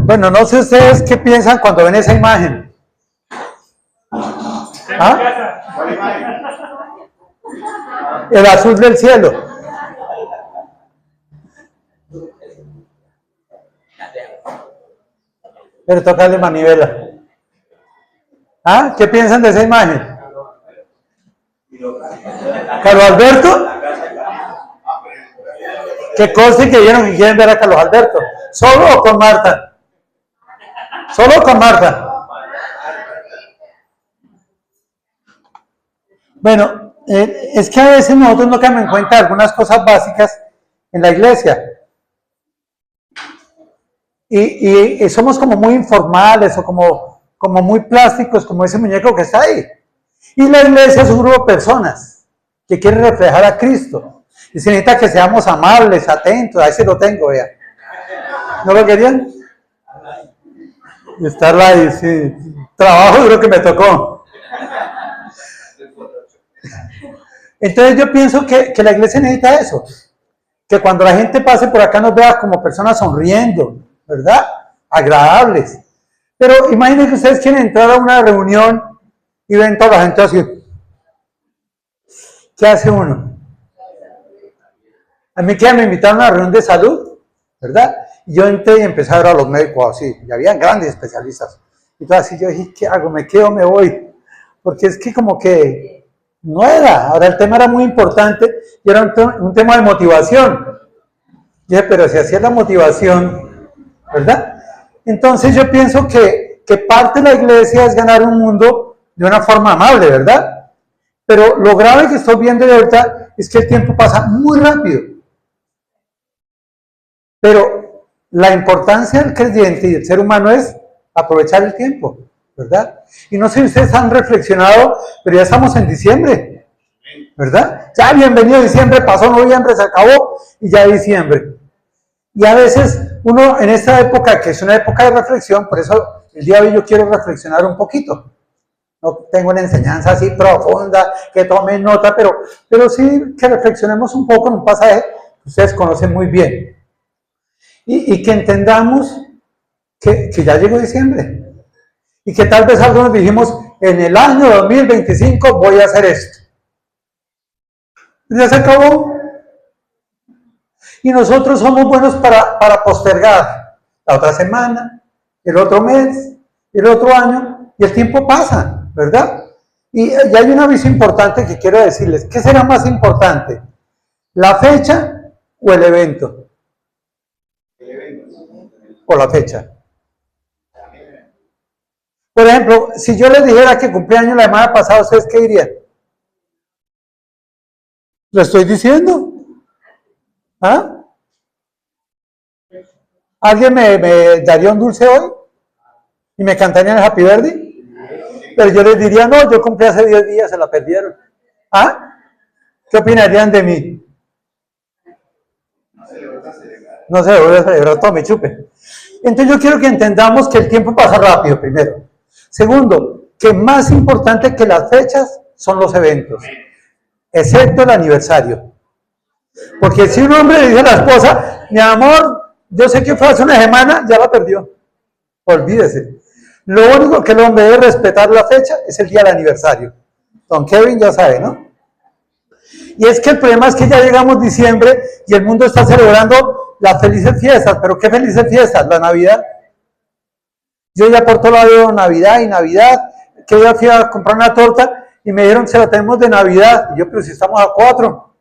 Bueno, no sé ustedes qué piensan cuando ven esa imagen. ¿Ah? El azul del cielo. Pero tocarle manivela. ¿Ah? ¿Qué piensan de esa imagen? ¿Carlos Alberto? ¿Qué conste que vieron que quieren ver a Carlos Alberto? ¿Solo o con Marta? ¿Solo o con Marta? Bueno, es que a veces nosotros no tenemos en cuenta algunas cosas básicas en la iglesia. Y somos como muy informales o como muy plásticos, como ese muñeco que está ahí. Y la iglesia es un grupo de personas que quieren reflejar a Cristo. Y se necesita que seamos amables, atentos. Ahí se lo tengo, vea. ¿No lo querían? Estar ahí, sí. Trabajo duro que me tocó. Entonces yo pienso que la iglesia necesita eso. Que cuando la gente pase por acá nos vea como personas sonriendo, ¿verdad? Agradables. Pero imaginen que ustedes quieren entrar a una reunión y ven toda la gente así. ¿Qué hace uno? A mí que me invitaron a una reunión de salud, ¿verdad? Y yo entré y empecé a ver a los médicos así, y habían grandes especialistas. Y todo así, yo dije, ¿qué hago? ¿Me quedo o me voy? Porque es que como que no era. Ahora el tema era muy importante y era un tema de motivación. Y dije, pero si así es la motivación, ¿verdad? Entonces yo pienso que parte de la iglesia es ganar un mundo de una forma amable, ¿verdad? Pero lo grave que estoy viendo de ahorita es que el tiempo pasa muy rápido. Pero la importancia del creyente y del ser humano es aprovechar el tiempo, ¿verdad? Y no sé si ustedes han reflexionado, pero ya estamos en diciembre, ¿verdad? Ya bienvenido diciembre, pasó noviembre, se acabó y ya diciembre. Y a veces uno en esta época, que es una época de reflexión, por eso el día de hoy yo quiero reflexionar un poquito. No tengo una enseñanza así profunda, que tomen nota, pero sí que reflexionemos un poco en un pasaje que ustedes conocen muy bien. Y que entendamos que ya llegó diciembre. Y que tal vez algunos dijimos, en el año 2025 voy a hacer esto. Ya se acabó. Y nosotros somos buenos para postergar la otra semana, el otro mes, el otro año, y el tiempo pasa, ¿verdad? Y hay un aviso importante que quiero decirles. ¿Qué será más importante? ¿La fecha o el evento? O la fecha. Por ejemplo, si yo les dijera que cumpleaños la semana pasada, ¿ustedes qué dirían? ¿Lo estoy diciendo? ¿Ah? ¿Alguien me daría un dulce hoy? ¿Y me cantarían el Happy Birthday? Pero yo les diría, no, yo cumplí hace 10 días, se la perdieron. ¿Ah? ¿Qué opinarían de mí? No se voy a celebrar, todo me chupe. Entonces yo quiero que entendamos que el tiempo pasa rápido, primero. Segundo, que más importante que las fechas son los eventos, excepto el aniversario. Porque si un hombre le dice a la esposa, mi amor, yo sé que fue hace una semana, ya la perdió. Olvídese. Lo único que el hombre debe respetar la fecha es el día del aniversario. Don Kevin ya sabe, ¿no? Y es que el problema es que ya llegamos diciembre y el mundo está celebrando las felices fiestas. ¿Pero qué felices fiestas? La Navidad. Yo ya por todo lado veo Navidad y Navidad, que yo fui a comprar una torta y me dijeron, se la tenemos de Navidad. Y yo, pero si estamos a 4.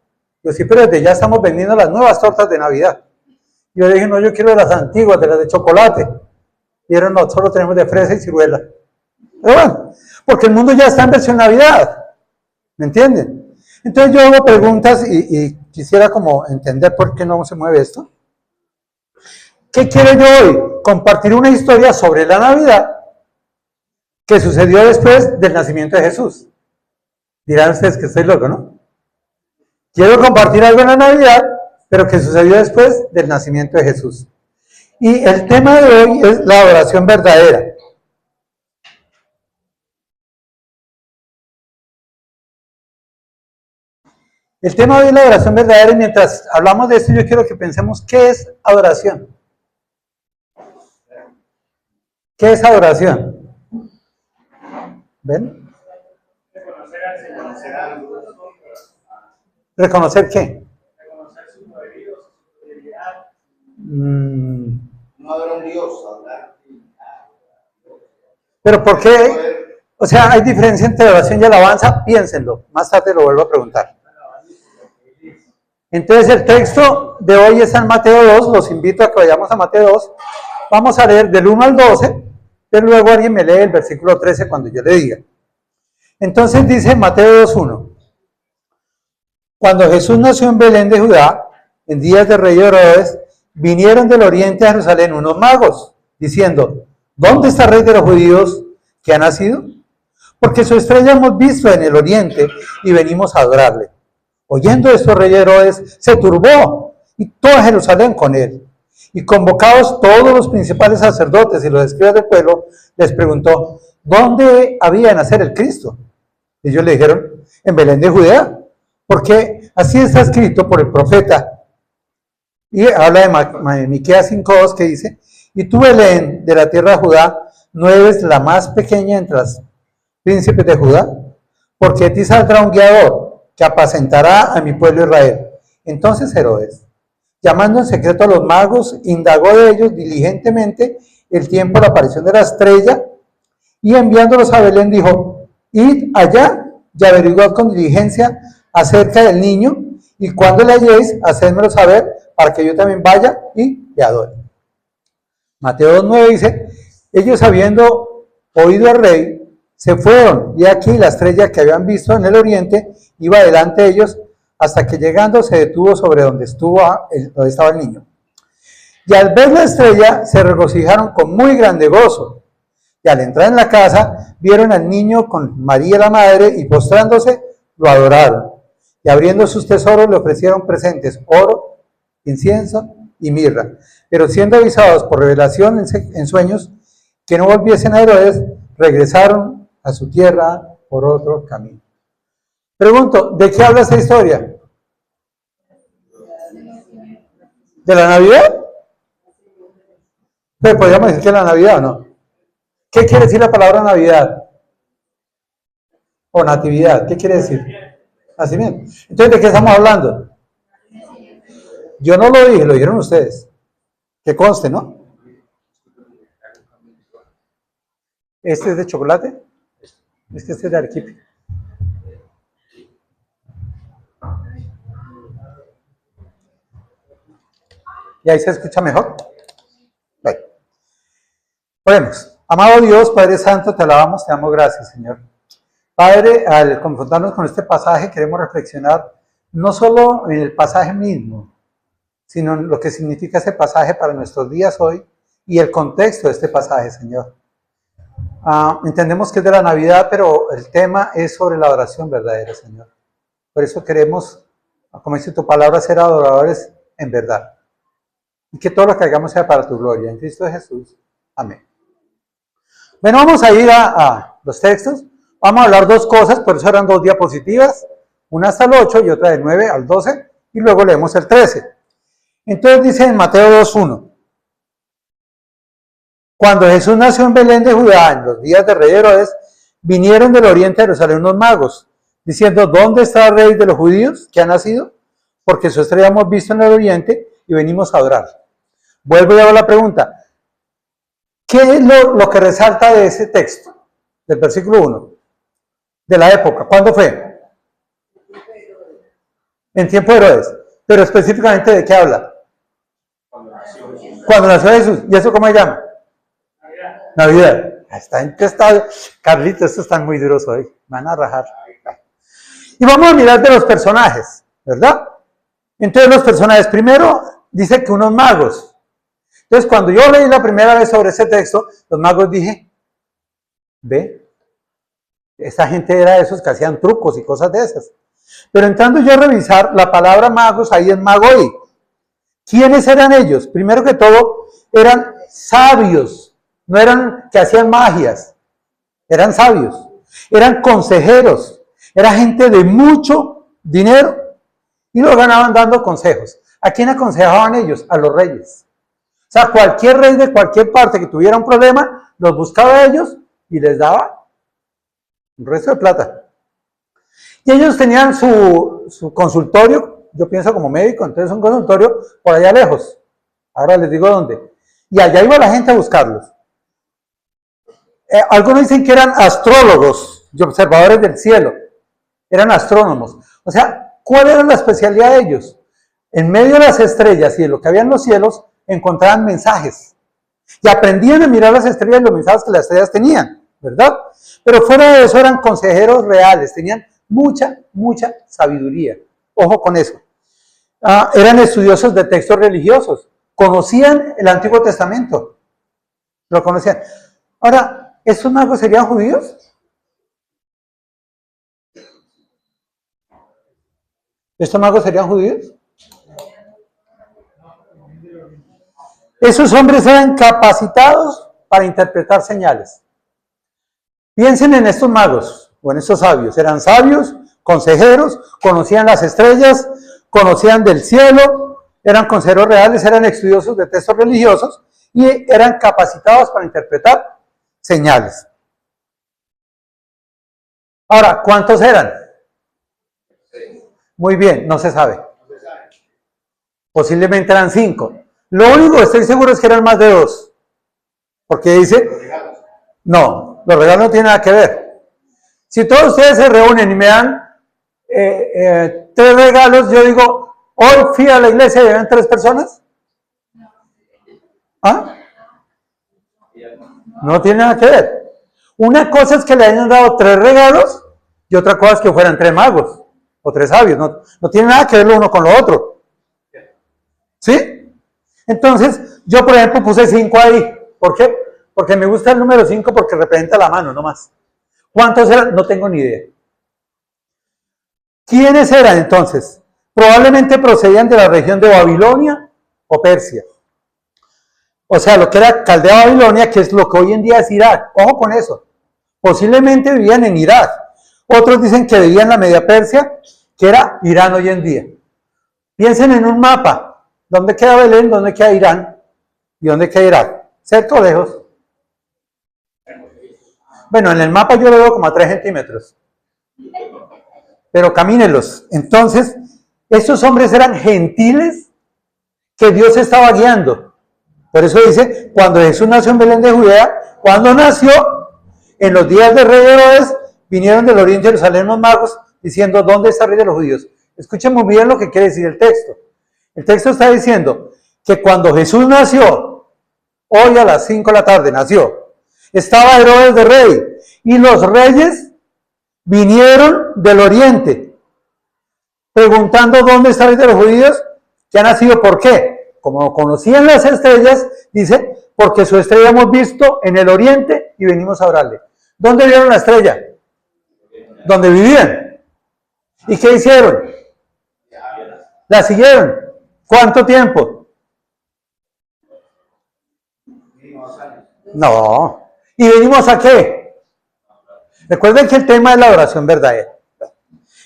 Yo, sí, pero desde ya estamos vendiendo las nuevas tortas de Navidad. Y yo le dije, no, yo quiero de las antiguas, de las de chocolate. Y dijeron, no, solo tenemos de fresa y ciruela. Pero bueno, porque el mundo ya está en versión Navidad. ¿Me entienden? Entonces yo hago preguntas y quisiera como entender por qué no se mueve esto. ¿Qué quiero yo hoy? Compartir una historia sobre la Navidad que sucedió después del nacimiento de Jesús. Dirán ustedes que estoy loco, ¿no? Quiero compartir algo en la Navidad, pero que sucedió después del nacimiento de Jesús. Y el tema de hoy es la adoración verdadera. El tema hoy es la adoración verdadera y mientras hablamos de esto yo quiero que pensemos qué es adoración. ¿Qué es adoración? ¿Ven? ¿Reconocer qué? Reconocer su poderío, su debilidad. No adorar a un Dios, adorar. Pero ¿por qué? O sea, hay diferencia entre adoración y alabanza, piénsenlo. Más tarde lo vuelvo a preguntar. Entonces el texto de hoy es en Mateo 2, los invito a que vayamos a Mateo 2. Vamos a leer del 1 al 12, pero luego alguien me lee el versículo 13 cuando yo le diga. Entonces dice Mateo 2:1. Cuando Jesús nació en Belén de Judá, en días del rey Herodes, vinieron del oriente a Jerusalén unos magos, diciendo, ¿dónde está el rey de los judíos que ha nacido? Porque su estrella hemos visto en el oriente y venimos a adorarle. Oyendo esto, el rey Herodes se turbó y toda Jerusalén con él. Y convocados todos los principales sacerdotes y los escribas del pueblo, les preguntó, ¿dónde había de nacer el Cristo? Ellos le dijeron, en Belén de Judea, porque así está escrito por el profeta. Y habla de Miqueas 5:2 que dice, y tú, Belén, de la tierra de Judá, no eres la más pequeña entre los príncipes de Judá, porque de ti saldrá un guiador que apacentará a mi pueblo Israel. Entonces Herodes, llamando en secreto a los magos, indagó de ellos diligentemente el tiempo de la aparición de la estrella, y enviándolos a Belén dijo, id allá y averiguad con diligencia acerca del niño, y cuando le halléis, hacedmelo saber, para que yo también vaya y le adore. Mateo 2:9 dice, ellos habiendo oído al rey, se fueron, y aquí la estrella que habían visto en el oriente iba delante de ellos, hasta que llegando se detuvo sobre donde estaba el niño. Y al ver la estrella se regocijaron con muy grande gozo. Y al entrar en la casa, vieron al niño con María la madre, y postrándose, lo adoraron. Y abriendo sus tesoros le ofrecieron presentes, oro, incienso y mirra. Pero siendo avisados por revelación en sueños que no volviesen a Herodes, regresaron a su tierra por otro camino. Pregunto, ¿de qué habla esta historia? ¿De la Navidad? Pero podríamos decir que la Navidad, ¿o no? ¿Qué quiere decir la palabra Navidad? O natividad, ¿qué quiere decir? Nacimiento. Entonces, ¿de qué estamos hablando? Yo no lo dije, lo dijeron ustedes. Que conste, ¿no? ¿Este es de chocolate? Es que este es de arequipe. ¿Y ahí se escucha mejor? Bueno. Oremos. Amado Dios, Padre Santo, te alabamos, te damos gracias, Señor. Padre, al confrontarnos con este pasaje, queremos reflexionar no solo en el pasaje mismo, sino en lo que significa ese pasaje para nuestros días hoy y el contexto de este pasaje, Señor. Entendemos que es de la Navidad, pero el tema es sobre la adoración verdadera, Señor. Por eso queremos, como dice tu palabra, ser adoradores en verdad. Y que todo lo que hagamos sea para tu gloria. En Cristo Jesús. Amén. Bueno, vamos a ir a los textos. Vamos a hablar dos cosas, por eso eran dos diapositivas. Una hasta el 8 y otra del 9 al 12. Y luego leemos el 13. Entonces dice en Mateo 2:1. Cuando Jesús nació en Belén de Judá, en los días del rey Herodes, vinieron del oriente a Jerusalén unos magos, diciendo, ¿dónde está el rey de los judíos que ha nacido? Porque su estrella hemos visto en el oriente y venimos a adorar. Vuelvo y hago la pregunta. ¿Qué es lo que resalta de ese texto? Del versículo 1. De la época. ¿Cuándo fue? En tiempo de Herodes. Pero específicamente, ¿de qué habla? Cuando nació Jesús. ¿Y eso cómo se llama? Navidad. Está, Carlitos, estos están muy duros hoy. Van a rajar. Y vamos a mirar de los personajes, ¿verdad? Entonces los personajes, primero dice que unos magos. Entonces cuando yo leí la primera vez sobre ese texto, los magos dije, ve, esa gente era de esos que hacían trucos y cosas de esas. Pero entrando yo a revisar la palabra magos, ahí es magoi. ¿Quiénes eran ellos? Primero que todo, eran sabios. No eran que hacían magias, eran sabios, eran consejeros, era gente de mucho dinero y lo ganaban dando consejos. ¿A quién aconsejaban ellos? A los reyes. O sea, cualquier rey de cualquier parte que tuviera un problema, los buscaba a ellos y les daba un resto de plata. Y ellos tenían su consultorio, yo pienso como médico, entonces un consultorio por allá lejos. Ahora les digo dónde. Y allá iba la gente a buscarlos. Algunos dicen que eran astrólogos y observadores del cielo. Eran astrónomos. O sea, ¿cuál era la especialidad de ellos? En medio de las estrellas y de lo que había en los cielos, encontraban mensajes. Y aprendían a mirar las estrellas y los mensajes que las estrellas tenían, ¿verdad? Pero fuera de eso eran consejeros reales, tenían mucha sabiduría. Ojo con eso. Eran estudiosos de textos religiosos. Conocían el Antiguo Testamento. Lo conocían. Ahora, ¿estos magos serían judíos? ¿Estos magos serían judíos? Esos hombres eran capacitados para interpretar señales. Piensen en estos magos o en estos sabios. Eran sabios, consejeros, conocían las estrellas, conocían del cielo, eran consejeros reales, eran estudiosos de textos religiosos y eran capacitados para interpretar señales. Ahora, ¿cuántos eran? Muy bien, no se sabe. Posiblemente eran 5. Lo único que estoy seguro es que eran más de 2. Porque dice, no, los regalos no tienen nada que ver. Si todos ustedes se reúnen y me dan 3 regalos, yo digo, hoy fui a la iglesia y eran 3 personas. ¿Ah? No tiene nada que ver. Una cosa es que le hayan dado 3 regalos y otra cosa es que fueran 3 magos o 3 sabios. No tiene nada que ver lo uno con lo otro. ¿Sí? Entonces, yo por ejemplo puse 5 ahí. ¿Por qué? Porque me gusta el número 5 porque representa la mano, no más. ¿Cuántos eran? No tengo ni idea. ¿Quiénes eran entonces? Probablemente procedían de la región de Babilonia o Persia. O sea, lo que era Caldea Babilonia, que es lo que hoy en día es Irak. Ojo con eso. Posiblemente vivían en Irak. Otros dicen que vivían en la Media Persia, que era Irán hoy en día. Piensen en un mapa. ¿Dónde queda Belén? ¿Dónde queda Irán? ¿Y dónde queda Irak? ¿Cerca o lejos? Bueno, en el mapa yo lo veo como a 3 centímetros. Pero camínenlos. Entonces, estos hombres eran gentiles que Dios estaba guiando. Por eso dice, cuando Jesús nació en Belén de Judea, cuando nació, en los días de Rey Herodes, vinieron del oriente de Jerusalén los magos diciendo, ¿dónde está el rey de los judíos? Escuchen muy bien lo que quiere decir el texto. El texto está diciendo que cuando Jesús nació, hoy a las 5 de la tarde nació, estaba Herodes de rey, y los reyes vinieron del oriente, preguntando dónde está el rey de los judíos, que ha nacido, ¿por qué? Como conocían las estrellas, dice, porque su estrella hemos visto en el oriente y venimos a orarle. ¿Dónde vieron la estrella? ¿Dónde vivían? ¿Y qué hicieron? La siguieron. ¿Cuánto tiempo? No. ¿Y venimos a qué? Recuerden que el tema es la oración verdadera.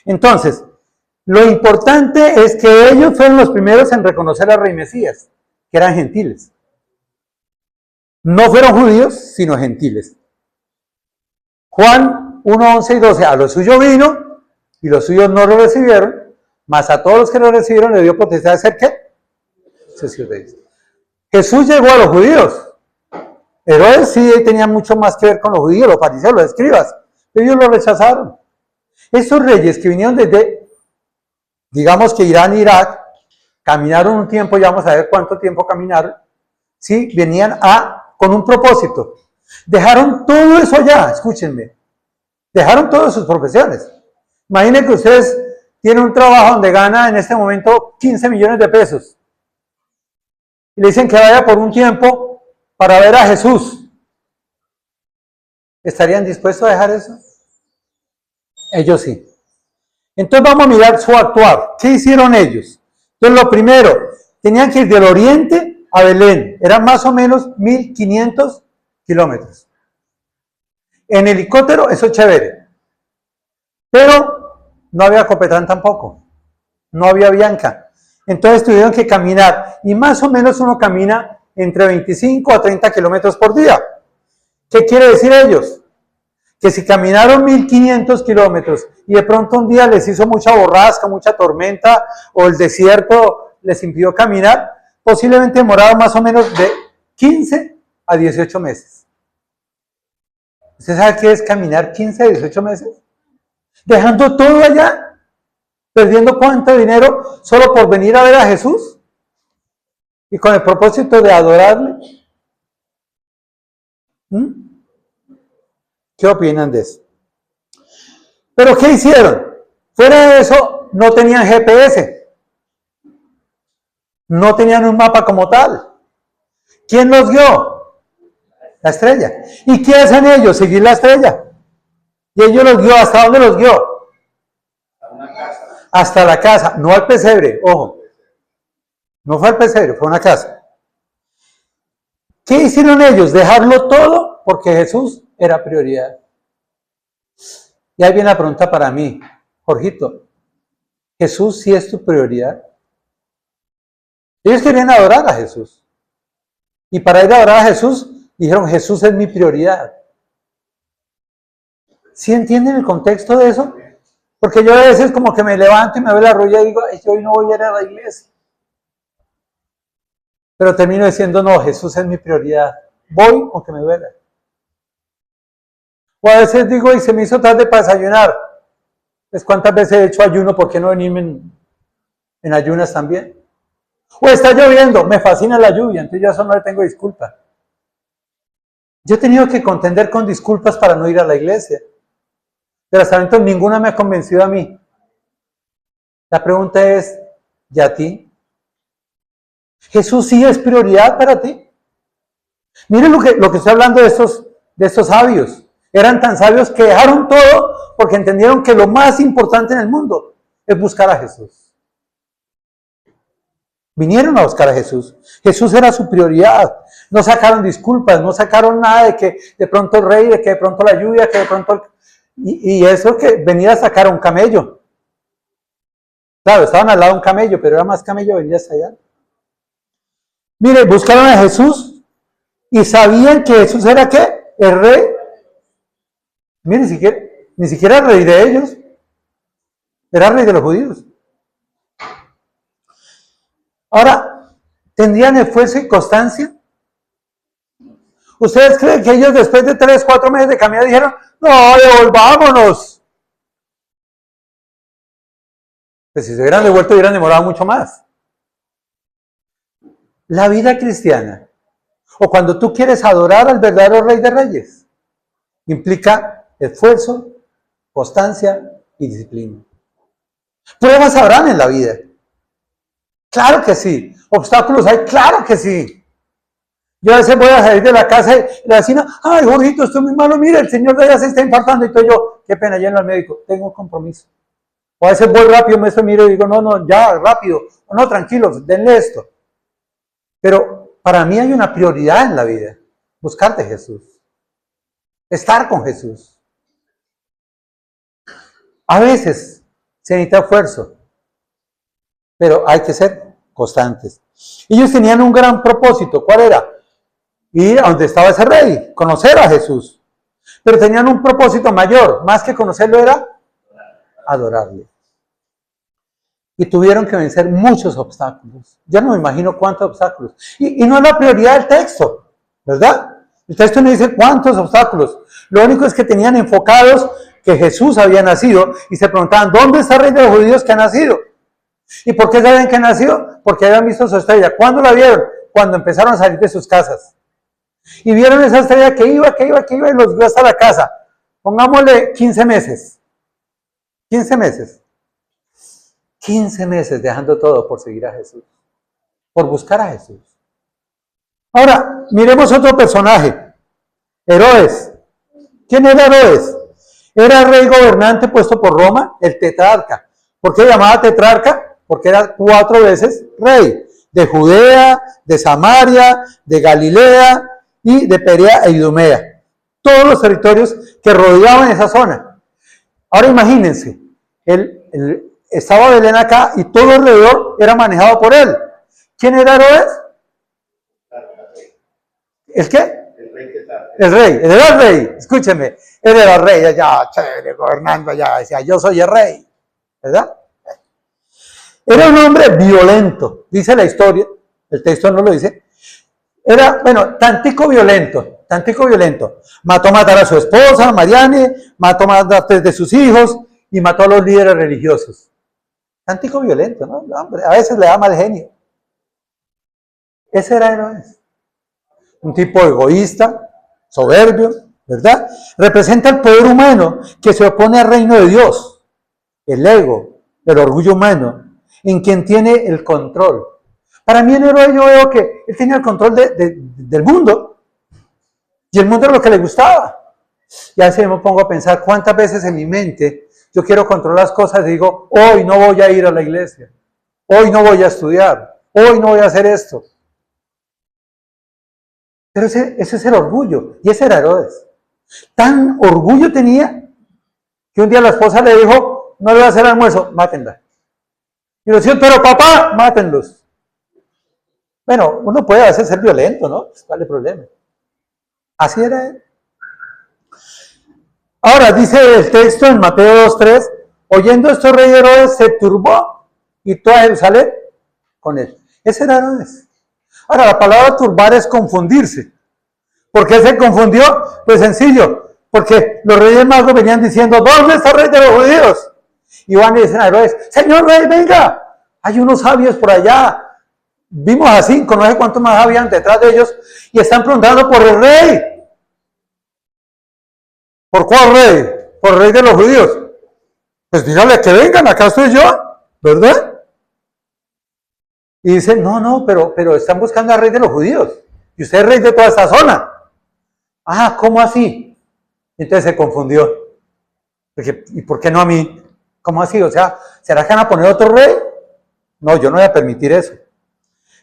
Entonces, lo importante es que ellos fueron los primeros en reconocer al rey Mesías, que eran gentiles. No fueron judíos, sino gentiles. Juan 1, 11 y 12, a lo suyo vino, y los suyos no lo recibieron, mas a todos los que lo recibieron le dio potestad de ser ¿qué? Jesús llegó a los judíos. Herodes sí tenía mucho más que ver con los judíos, los fariseos, los escribas. Ellos lo rechazaron. Esos reyes que vinieron desde, digamos que Irán e Irak, caminaron un tiempo, ya vamos a ver cuánto tiempo caminaron, ¿sí? Venían con un propósito. Dejaron todo eso allá, escúchenme. Dejaron todas sus profesiones. Imaginen que ustedes tienen un trabajo donde gana en este momento 15 millones de pesos. Y le dicen que vaya por un tiempo para ver a Jesús. ¿Estarían dispuestos a dejar eso? Ellos sí. Entonces vamos a mirar su actuar. ¿Qué hicieron ellos? Entonces lo primero, tenían que ir del oriente a Belén. Eran más o menos 1500 kilómetros. En helicóptero, eso es chévere. Pero no había Copetrán tampoco. no había Bianca. Entonces tuvieron que caminar, y más o menos uno camina entre 25 a 30 kilómetros por día. ¿Qué quiere decir ellos? Que si caminaron 1500 kilómetros y de pronto un día les hizo mucha borrasca, mucha tormenta, o el desierto les impidió caminar, posiblemente demoraron más o menos de 15 a 18 meses. ¿Usted sabe qué es caminar 15 a 18 meses? Dejando todo allá, perdiendo cuánto dinero solo por venir a ver a Jesús y con el propósito de adorarle. ¿Qué opinan de eso? ¿Pero qué hicieron? Fuera de eso, no tenían GPS. No tenían un mapa como tal. ¿Quién los guió? La estrella. ¿Y qué hacen ellos? Seguir la estrella. Y ellos los guió. ¿Hasta dónde los guió? Hasta la casa. No al pesebre, ojo. No fue al pesebre, fue a una casa. ¿Qué hicieron ellos? Dejarlo todo porque Jesús era prioridad. Y ahí viene la pregunta para mí. Jorgito, ¿Jesús sí es tu prioridad? Ellos querían adorar a Jesús. Y para ir a adorar a Jesús, dijeron, Jesús es mi prioridad. ¿Sí entienden el contexto de eso? Porque yo a veces como que me levanto y me veo la rodilla y digo, yo hoy no voy a ir a la iglesia. Pero termino diciendo, no, Jesús es mi prioridad. Voy aunque me duela. O a veces digo, y se me hizo tarde para desayunar. Pues cuántas veces he hecho ayuno, ¿por qué no venirme en ayunas también? O está lloviendo, me fascina la lluvia, entonces yo eso no le tengo disculpa. Yo he tenido que contender con disculpas para no ir a la iglesia. Pero hasta entonces ninguna me ha convencido a mí. La pregunta es, ¿y a ti? ¿Jesús sí es prioridad para ti? Miren lo que estoy hablando de estos sabios. Eran tan sabios que dejaron todo porque entendieron que lo más importante en el mundo es buscar a Jesús. Vinieron a buscar a Jesús. Jesús era su prioridad. No sacaron disculpas, no sacaron nada de que de pronto el rey, de que de pronto la lluvia, que de pronto... Y eso que venir a sacar a un camello. Claro, estaban al lado de un camello, pero era más camello venir hasta allá. Mire, buscaron a Jesús y sabían que Jesús era ¿qué? El rey. Mire, ni siquiera el rey de ellos. Era el rey de los judíos. Ahora, ¿tendrían esfuerzo y constancia? ¿Ustedes creen que ellos después de 3, 4 meses de caminar dijeron, no, devolvámonos? Pues si se hubieran devuelto hubieran demorado mucho más. La vida cristiana, o cuando tú quieres adorar al verdadero Rey de Reyes, implica esfuerzo, constancia y disciplina. Pruebas habrán en la vida. Claro que sí. Obstáculos hay, claro que sí. Yo a veces voy a salir de la casa y la vecina, ay, Jorgito, estoy muy malo, mira, el señor de allá se está infartando. Y yo, qué pena, lleno al médico, tengo un compromiso. O a veces voy rápido, me miro y digo, no, ya, rápido. O no, tranquilos, denle esto. Pero para mí hay una prioridad en la vida. Buscarte Jesús. Estar con Jesús. A veces se necesita esfuerzo. Pero hay que ser constantes. Ellos tenían un gran propósito. ¿Cuál era? Ir a donde estaba ese rey. Conocer a Jesús. Pero tenían un propósito mayor. Más que conocerlo era adorarle. Y tuvieron que vencer muchos obstáculos. Yo no me imagino cuántos obstáculos. Y no es la prioridad del texto, ¿verdad? El texto no dice cuántos obstáculos. Lo único es que tenían enfocados que Jesús había nacido y se preguntaban, ¿dónde está el rey de los judíos que ha nacido? ¿Y por qué saben que nació? Porque habían visto su estrella. ¿Cuándo la vieron? Cuando empezaron a salir de sus casas. Y vieron esa estrella que iba y los guió hasta la casa. Pongámosle 15 meses. 15 meses. 15 meses dejando todo por seguir a Jesús, por buscar a Jesús. Ahora, miremos otro personaje, Herodes. ¿Quién era Herodes? Era el rey gobernante puesto por Roma, el tetrarca. ¿Por qué llamaba tetrarca? Porque era 4 veces rey, de Judea, de Samaria, de Galilea y de Perea e Idumea. Todos los territorios que rodeaban esa zona. Ahora imagínense, estaba Belén acá y todo alrededor era manejado por él. ¿Quién era Herodes? ¿El qué? El rey, él era el rey, escúcheme, él era el rey, allá, chévere, gobernando allá, decía, yo soy el rey, ¿verdad? Era un hombre violento, dice la historia, el texto no lo dice, era, bueno, tantico violento, mató a matar a su esposa, Mariane, mató a matar a 3 de sus hijos y mató a los líderes religiosos. Tantico violento, ¿no? Hombre, a veces le da mal genio. Ese era Herodes, un tipo egoísta, soberbio, ¿verdad? Representa el poder humano que se opone al reino de Dios, el ego, el orgullo humano, en quien tiene el control. Para mí en Herodes yo veo que él tenía el control del mundo, y el mundo era lo que le gustaba. Y así me pongo a pensar cuántas veces en mi mente yo quiero controlar las cosas y digo, hoy no voy a ir a la iglesia, hoy no voy a estudiar, hoy no voy a hacer esto. Pero ese es el orgullo, y ese era Herodes. Tan orgullo tenía que un día la esposa le dijo, no le voy a hacer almuerzo, mátenla. Y le decía, pero papá, mátenlos. Bueno, uno puede a veces ser violento, ¿no? ¿Cuál es el problema? Así era él. Ahora, dice el texto en Mateo 2:3, oyendo esto, rey Herodes se turbó y toda Jerusalén con él. Ese era Herodes. Ahora, la palabra turbar es confundirse. ¿Por qué se confundió? Pues sencillo, porque los reyes magos venían diciendo, ¿dónde está el rey de los judíos? Y van y dicen a Herodes, señor rey, venga, hay unos sabios por allá. Vimos a 5, no sé cuántos más habían detrás de ellos, y están preguntando por el rey. ¿Por cuál rey? Por el rey de los judíos. Pues dígale que vengan, acá estoy yo, ¿verdad? Y dicen, no, pero están buscando al rey de los judíos. Y usted es rey de toda esta zona. Ah, ¿cómo así? Entonces se confundió. Porque, ¿y por qué no a mí? ¿Cómo así? O sea, ¿será que van a poner otro rey? No, yo no voy a permitir eso.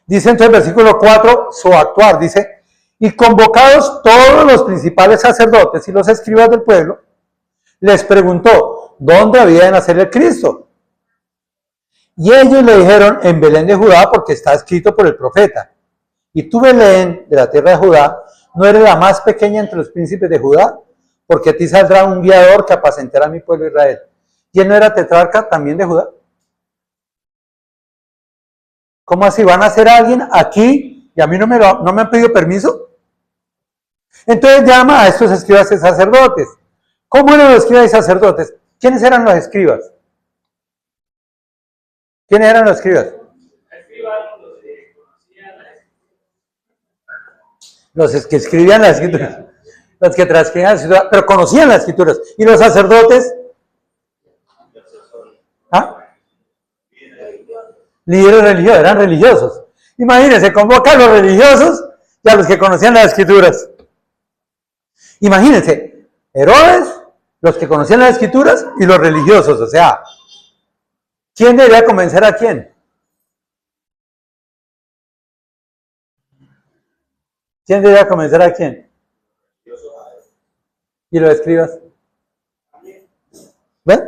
Dice entonces el versículo 4, su actuar, dice, y convocados todos los principales sacerdotes y los escribas del pueblo, les preguntó, ¿dónde había de nacer el Cristo? Y ellos le dijeron, en Belén de Judá, porque está escrito por el profeta. Y tú, Belén, de la tierra de Judá, no eres la más pequeña entre los príncipes de Judá, porque a ti saldrá un guiador que apacentará a mi pueblo Israel. ¿Y él no era tetrarca también de Judá? ¿Cómo así? ¿Van a hacer alguien aquí y a mí no me han pedido permiso? Entonces llama a estos escribas y sacerdotes. ¿Cómo eran los escribas y sacerdotes? ¿Quiénes eran los escribas? ¿Quiénes eran los escribas? Los que escribían las escrituras. Los que transcribían las escrituras, pero conocían las escrituras. ¿Y los sacerdotes? ¿Ah? Líderes religiosos, eran religiosos. Imagínense, convoca a los religiosos y a los que conocían las escrituras. Imagínense, Herodes, los que conocían las escrituras y los religiosos. O sea, ¿quién debería convencer a quién? ¿Quién debería convencer a quién? Y los escribas. ¿Ven?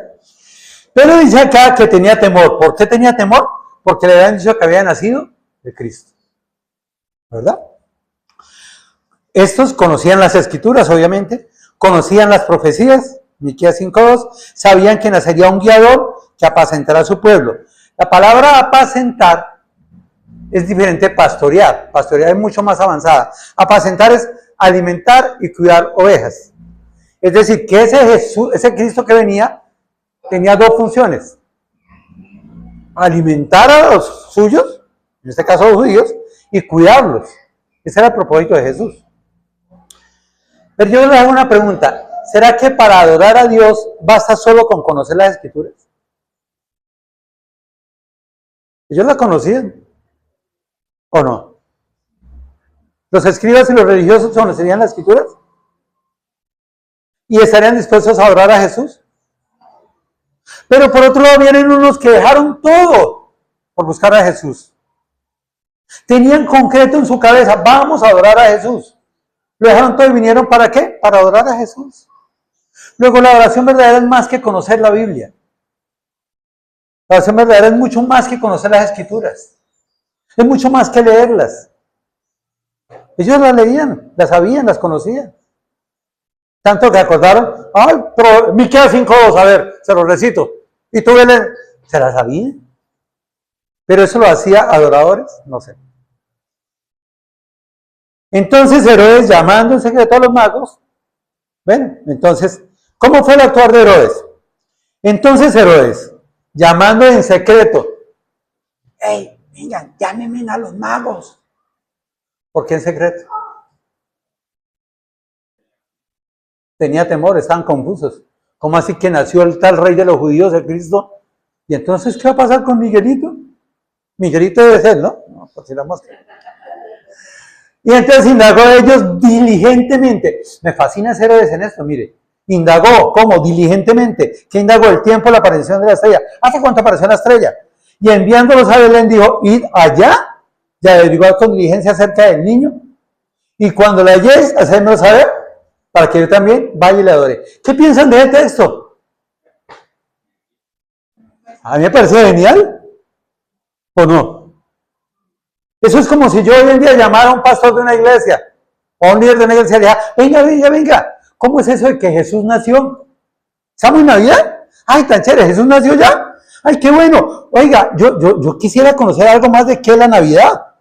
Pero dice acá que tenía temor. ¿Por qué tenía temor? Porque le habían dicho que había nacido de Cristo. ¿Verdad? Estos conocían las escrituras, obviamente, conocían las profecías, Miqueas 5:2, sabían que nacería un guiador que apacentará a su pueblo. La palabra apacentar es diferente de pastorear. Pastorear es mucho más avanzada. Apacentar es alimentar y cuidar ovejas. Es decir, que ese Cristo que venía, tenía 2 funciones. Alimentar a los suyos, en este caso a los judíos, y cuidarlos. Ese era el propósito de Jesús. Pero yo les hago una pregunta. ¿Será que para adorar a Dios basta solo con conocer las escrituras? ¿Ellos la conocían? ¿O no? ¿Los escribas y los religiosos conocerían las escrituras? ¿Y estarían dispuestos a adorar a Jesús? Pero por otro lado vienen unos que dejaron todo por buscar a Jesús. Tenían concreto en su cabeza, vamos a adorar a Jesús. Lo dejaron todo y vinieron ¿para qué? Para adorar a Jesús. Luego la adoración verdadera es más que conocer la Biblia. La oración verdadera es mucho más que conocer las escrituras. Es mucho más que leerlas. Ellos las leían, las sabían, las conocían. Tanto que acordaron, ay, pero Miqueas 5:2, a ver, se lo recito. Y tú vele, se las sabían. Pero eso lo hacía adoradores, no sé. Entonces Herodes, llamando en secreto a los magos, bueno, entonces, ¿cómo fue el actuar de Herodes? Entonces Herodes, llamando en secreto, hey, vengan, llámenme a los magos. ¿Por qué en secreto? Tenía temor, estaban confusos. ¿Cómo así que nació el tal rey de los judíos, el Cristo? Y entonces, ¿qué va a pasar con Miguelito? Miguelito debe ser, ¿no? No, por si la mosca. Y entonces indagó a ellos diligentemente. Me fascina ser Herodes en esto, mire. Indagó, ¿cómo? Diligentemente. ¿Qué indagó? El tiempo, la aparición de la estrella. ¿Hace cuánto apareció la estrella? Y enviándolos a Belén dijo, id allá y averiguad con diligencia acerca del niño. Y cuando la halléis, hacedmelo saber para que yo también vaya y le adore. ¿Qué piensan de este texto? A mí me parece genial. ¿O no? Eso es como si yo hoy en día llamara a un pastor de una iglesia o a un líder de una iglesia y le dijera, venga, venga, venga. ¿Cómo es eso de que Jesús nació? ¿Estamos en Navidad? Ay, tan chévere, ¿Jesús nació ya? Ay, qué bueno. Oiga, yo quisiera conocer algo más de qué es la Navidad.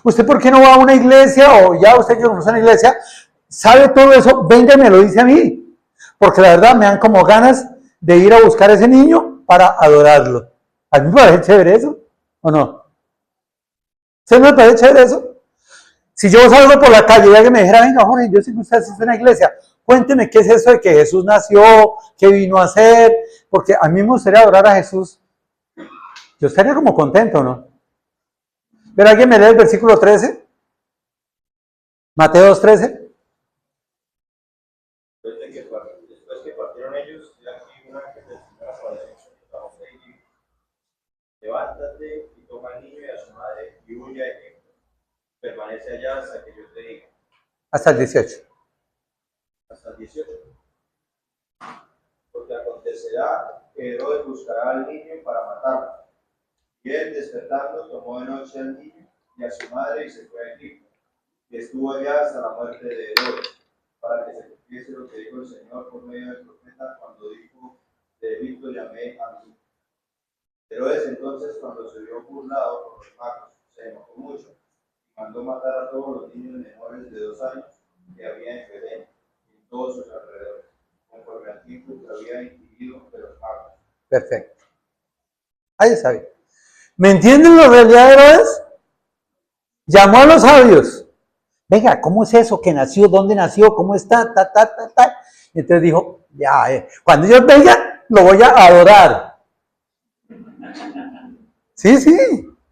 ¿Usted por qué no va a una iglesia o ya usted que conoce una iglesia, sabe todo eso? Venga y me lo dice a mí. Porque la verdad me dan como ganas de ir a buscar a ese niño para adorarlo. ¿A mí me parece chévere eso? ¿O no? ¿Se me parece chévere eso? Si yo salgo por la calle y alguien me dijera, venga, Jorge, yo sé que usted asiste a una iglesia, cuénteme qué es eso de que Jesús nació, qué vino a hacer, porque a mí me gustaría adorar a Jesús. Yo estaría como contento, ¿no? Pero alguien me lee el versículo 13, Mateo 2:13. Después que partieron ellos, y aquí una que levántate y toma al niño y a su madre y huye a Egipto. Permanece allá hasta que yo te diga. Hasta el 18. Hasta el 18. Porque acontecerá que Herodes buscará al niño para matarlo. Y él, despertando, tomó de noche al niño y a su madre y se fue a Egipto. Y estuvo allá hasta la muerte de Herodes, para que se cumpliese lo que dijo el Señor por medio del profeta cuando dijo, de Egipto llamé a mí. Herodes entonces, cuando se vio burlado por los magos, se enojó mucho y mandó matar a todos los niños menores de 2 años que había en Belén y en todos sus alrededores, conforme al tiempo que había inquirido de los magos. Perfecto. Ahí está bien. ¿Me entienden la realidad de Herodes? Llamó a los sabios. Venga, ¿cómo es eso? ¿Que nació? ¿Dónde nació? ¿Cómo está? Y entonces dijo, ya, cuando ellos vengan, lo voy a adorar. Sí,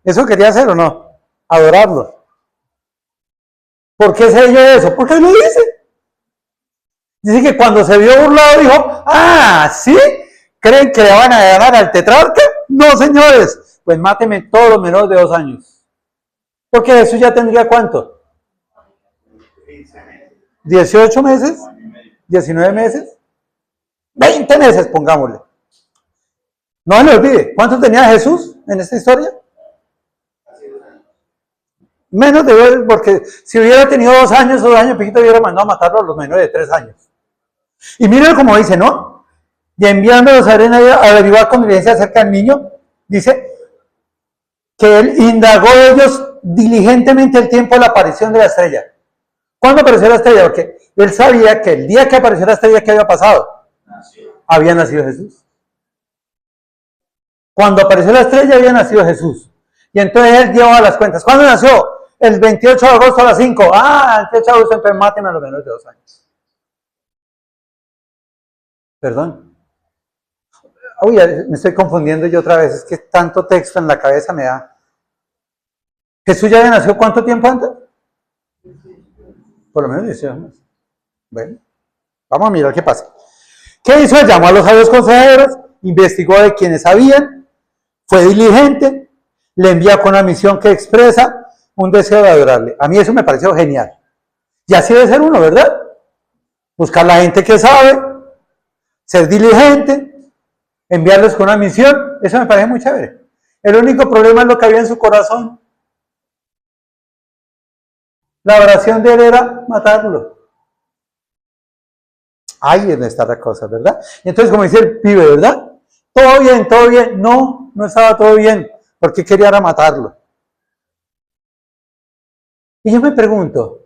eso quería hacer o no, adorarlo. ¿Por qué se dio eso? Porque él lo dice. Dice que cuando se vio burlado dijo, ¿sí? ¿Creen que le van a ganar al tetrarca? No, señores, pues máteme todos los menores de 2 años. Porque Jesús ya tendría ¿cuánto? 18 meses, 19 meses, 20 meses, pongámosle. No se le olvide, ¿cuánto tenía Jesús en esta historia? Menos de ver, porque si hubiera tenido 2 años o 2 años, Piquito hubiera mandado a matarlo a los menores de 3 años. Y miren cómo dice, ¿no? Y enviándolos a averiguar con diligencia acerca del niño, dice que él indagó de ellos diligentemente el tiempo de la aparición de la estrella. ¿Cuándo apareció la estrella? Porque él sabía que el día que apareció la estrella, ¿qué había pasado? Había nacido Jesús. Cuando apareció la estrella, había nacido Jesús. Y entonces él llevaba las cuentas. ¿Cuándo nació? El 28 de agosto a las 5. El 28 de agosto, entonces mátenme a los menores de 2 años. Perdón. Uy, me estoy confundiendo yo otra vez. Es que tanto texto en la cabeza me da. ¿Jesús ya había nacido cuánto tiempo antes? Por lo menos 18 meses. Bueno, vamos a mirar qué pasa. ¿Qué hizo? Llamó a los sabios consejeros, investigó de quienes sabían, fue diligente, le envía con una misión que expresa un deseo de adorarle. A mí eso me pareció genial. Y así debe ser uno, ¿verdad? Buscar la gente que sabe, ser diligente, enviarlos con una misión, eso me parece muy chévere. El único problema es lo que había en su corazón. La oración de él era matarlo. Ahí es donde está la cosa, ¿verdad? Y entonces, como dice el pibe, ¿verdad? Todo bien, todo bien. No, no estaba todo bien, porque quería era matarlo. Y yo me pregunto,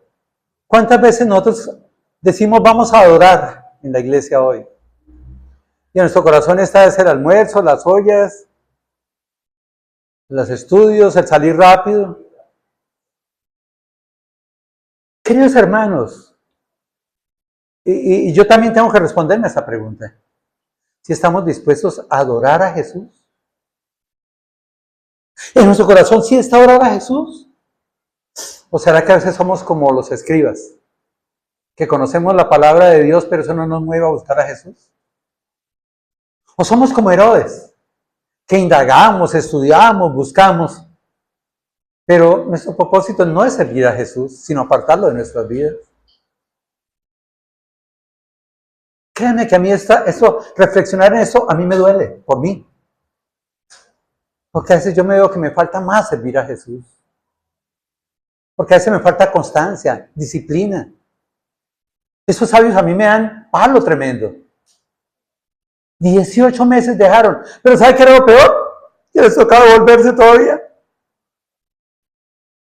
¿cuántas veces nosotros decimos vamos a adorar en la iglesia hoy? Y en nuestro corazón está ese el almuerzo, las ollas, los estudios, el salir rápido. Queridos hermanos, y yo también tengo que responderme a esta pregunta. Si estamos dispuestos a adorar a Jesús. ¿En nuestro corazón sí está adorar a Jesús? ¿O será que a veces somos como los escribas? Que conocemos la palabra de Dios, pero eso no nos mueve a buscar a Jesús. ¿O somos como Herodes? Que indagamos, estudiamos, buscamos. Pero nuestro propósito no es servir a Jesús, sino apartarlo de nuestras vidas. Créanme que a mí reflexionar en eso, a mí me duele, por mí. Porque a veces yo me veo que me falta más servir a Jesús. Porque a veces me falta constancia, disciplina. Esos sabios a mí me dan palo tremendo. 18 meses dejaron. Pero ¿sabe qué era lo peor? Que les tocaba volverse todavía.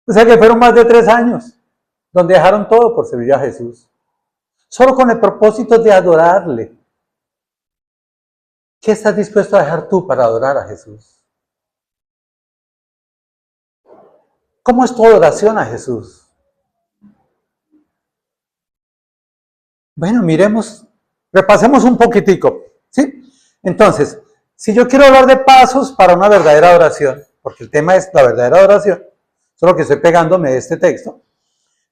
O sea que fueron más de 3 años donde dejaron todo por servir a Jesús. Solo con el propósito de adorarle. ¿Qué estás dispuesto a dejar tú para adorar a Jesús? ¿Cómo es tu adoración a Jesús? Bueno, miremos, repasemos un poquitico, ¿sí? Entonces, si yo quiero hablar de pasos para una verdadera adoración, porque el tema es la verdadera adoración, solo que estoy pegándome de este texto.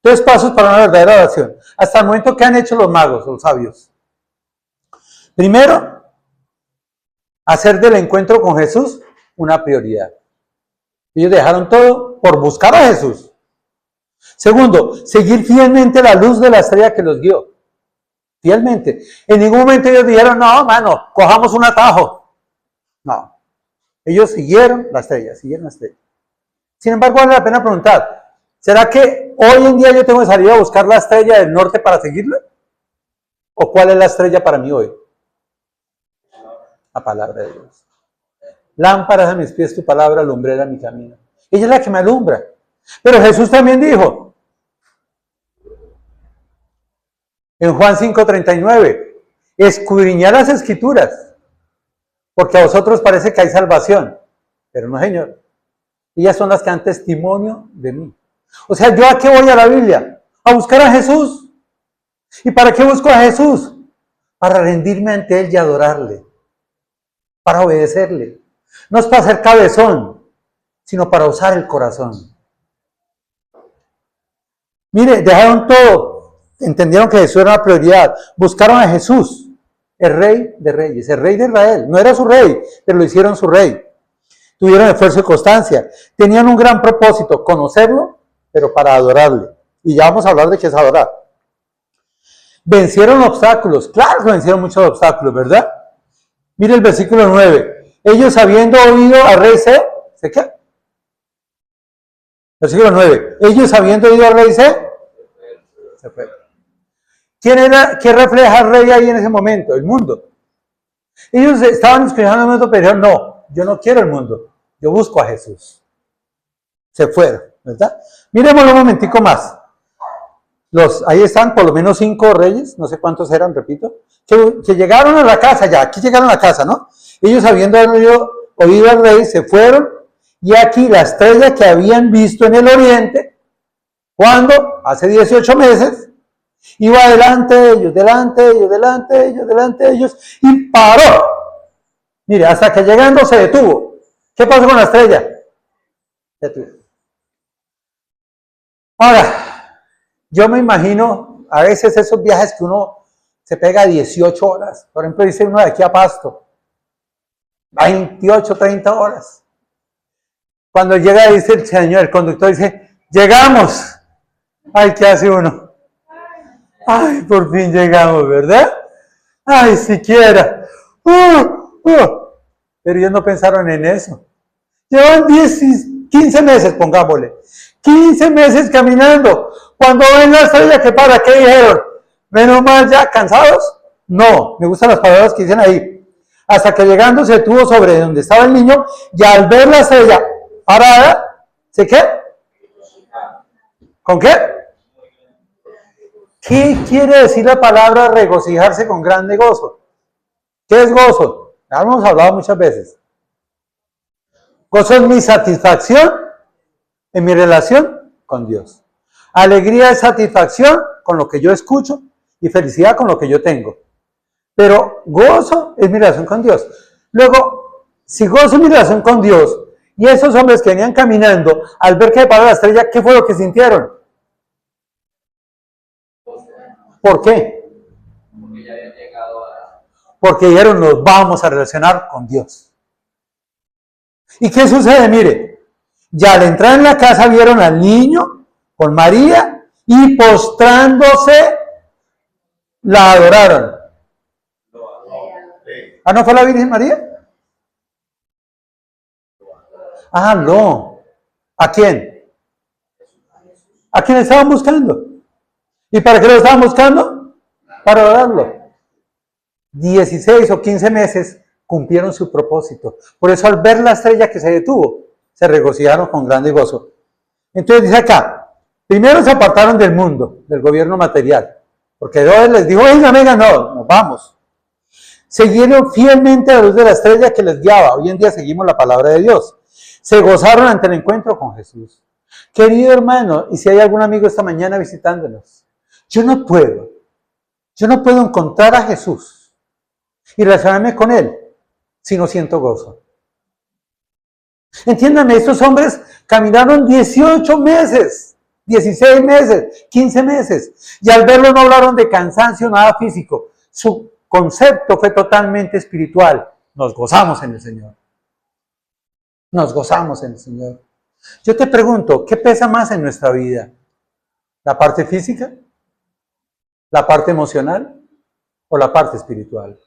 3 pasos para una verdadera oración. Hasta el momento, ¿qué han hecho los magos, los sabios? Primero, hacer del encuentro con Jesús una prioridad. Ellos dejaron todo por buscar a Jesús. Segundo, seguir fielmente la luz de la estrella que los guió. Fielmente. En ningún momento ellos dijeron, no, mano, cojamos un atajo. No. Ellos siguieron la estrella, siguieron la estrella. Sin embargo, vale la pena preguntar, ¿será que hoy en día yo tengo que salir a buscar la estrella del norte para seguirla? ¿O cuál es la estrella para mí hoy? La palabra de Dios. Lámparas a mis pies tu palabra, lumbrera mi camino. Ella es la que me alumbra. Pero Jesús también dijo, en Juan 5:39, escudriñad las escrituras, porque a vosotros parece que hay salvación, pero no, Señor. Ellas son las que dan testimonio de mí. O sea, ¿yo a qué voy a la Biblia? A buscar a Jesús. ¿Y para qué busco a Jesús? Para rendirme ante Él y adorarle. Para obedecerle. No es para ser cabezón, sino para usar el corazón. Mire, dejaron todo. Entendieron que Jesús era una prioridad. Buscaron a Jesús, el Rey de Reyes, el Rey de Israel. No era su rey, pero lo hicieron su rey. Tuvieron esfuerzo y constancia. Tenían un gran propósito, conocerlo, pero para adorarle. Y ya vamos a hablar de qué es adorar. Vencieron obstáculos. Claro que vencieron muchos obstáculos, ¿verdad? Mire el versículo 9. Ellos habiendo oído al rey ¿se qué? Versículo 9. Ellos habiendo oído al rey se fue. ¿Qué refleja el rey ahí en ese momento? El mundo. Ellos estaban escuchando el mundo, pero dijeron, no, yo no quiero el mundo. Yo busco a Jesús. Se fueron, ¿verdad? Miremoslo un momentico más. Ahí están por lo menos 5 reyes, no sé cuántos eran, repito, que llegaron a la casa ya, aquí llegaron a la casa, ¿no? Ellos habiendo oído al rey, se fueron, y aquí la estrella que habían visto en el oriente, cuando, hace 18 meses, iba delante de ellos, delante de ellos, delante de ellos, delante de ellos, y paró. Mire, hasta que llegando se detuvo. ¿Qué pasó con la estrella? Se detuvo. Ahora, yo me imagino a veces esos viajes que uno se pega 18 horas. Por ejemplo, dice uno de aquí a Pasto. 28, 30 horas. Cuando llega, dice el señor, el conductor dice, llegamos. Ay, ¿qué hace uno? Ay, por fin llegamos, ¿verdad? Ay, siquiera. Pero ellos no pensaron en eso. Llevan 15 meses, pongámosle. 15 meses caminando. Cuando ven la estrella que para, ¿qué dijeron? Menos mal ya, ¿cansados? No, me gustan las palabras que dicen ahí. Hasta que llegando se detuvo sobre donde estaba el niño y al ver la estrella parada, ¿se qué? ¿Con qué? ¿Qué quiere decir la palabra regocijarse con grande gozo? ¿Qué es gozo? Ya hemos hablado muchas veces. Gozo es mi satisfacción en mi relación con Dios. Alegría es satisfacción con lo que yo escucho y felicidad con lo que yo tengo. Pero gozo es mi relación con Dios. Luego, si gozo es mi relación con Dios y esos hombres que venían caminando, al ver que paró la estrella, ¿qué fue lo que sintieron? ¿Por qué? Porque ya habían llegado a... Porque dijeron, nos vamos a relacionar con Dios. ¿Y qué sucede? Mire, ya al entrar en la casa vieron al niño con María y postrándose la adoraron. ¿Ah, no fue la Virgen María? Ah, no. ¿A quién? ¿A quién estaban buscando? ¿Y para qué lo estaban buscando? Para adorarlo. 16 o 15 meses cumplieron su propósito. Por eso al ver la estrella que se detuvo, se regocijaron con grande gozo. Entonces dice acá, primero se apartaron del mundo, del gobierno material, porque Dios les dijo, venga, no, nos vamos. Siguieron fielmente a la luz de la estrella que les guiaba. Hoy en día seguimos la palabra de Dios. Se gozaron ante el encuentro con Jesús. Querido hermano, y si hay algún amigo esta mañana visitándonos, yo no puedo encontrar a Jesús y relacionarme con Él si no siento gozo. Entiéndame, estos hombres caminaron 18 meses, 16 meses, 15 meses, y al verlo no hablaron de cansancio, nada físico. Su concepto fue totalmente espiritual. Nos gozamos en el Señor. Nos gozamos en el Señor. Yo te pregunto, ¿qué pesa más en nuestra vida? ¿La parte física? ¿La parte emocional? ¿O la parte espiritual?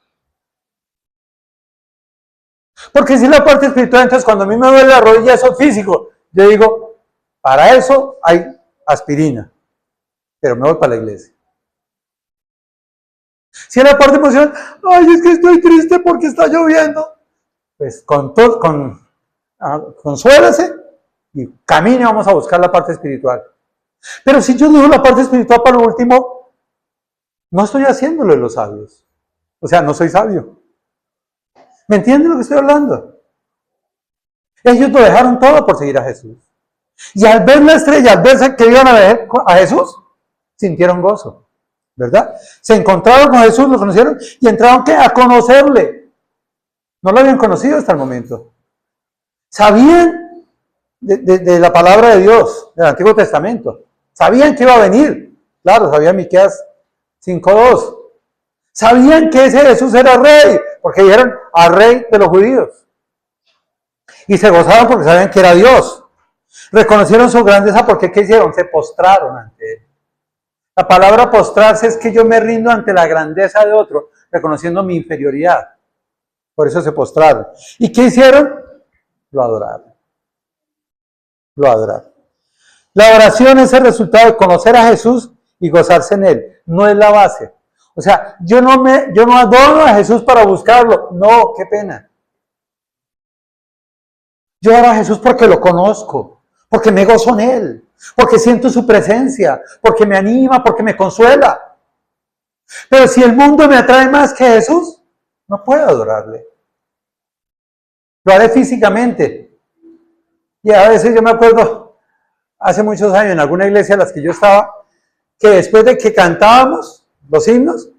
Porque si es la parte espiritual, entonces cuando a mí me duele la rodilla, eso es físico. Yo digo, para eso hay aspirina, pero me voy para la iglesia. Si es la parte emocional, ay, es que estoy triste porque está lloviendo, pues consuélese y camine, vamos a buscar la parte espiritual. Pero si yo dejo la parte espiritual para lo último, no estoy haciéndolo en los sabios. O sea, no soy sabio. ¿Me entienden lo que estoy hablando? Ellos lo dejaron todo por seguir a Jesús. Y al ver la estrella, al verse que iban a ver a Jesús, sintieron gozo, ¿verdad? Se encontraron con Jesús, lo conocieron y entraron ¿qué? A conocerle. No lo habían conocido hasta el momento. Sabían de la palabra de Dios, del Antiguo Testamento. Sabían que iba a venir. Claro, sabían Miqueas 5:2. Sabían que ese Jesús era rey, porque dijeron al rey de los judíos. Y se gozaban porque sabían que era Dios. Reconocieron su grandeza porque ¿qué hicieron? Se postraron ante Él. La palabra postrarse es que yo me rindo ante la grandeza de otro, reconociendo mi inferioridad. Por eso se postraron. ¿Y qué hicieron? Lo adoraron. Lo adoraron. La oración es el resultado de conocer a Jesús y gozarse en Él. No es la base. O sea, yo no adoro a Jesús para buscarlo. No, qué pena. Yo adoro a Jesús porque lo conozco, porque me gozo en Él, porque siento su presencia, porque me anima, porque me consuela. Pero si el mundo me atrae más que Jesús, no puedo adorarle. Lo haré físicamente. Y a veces yo me acuerdo, hace muchos años en alguna iglesia en las que yo estaba, que después de que cantábamos los himnos,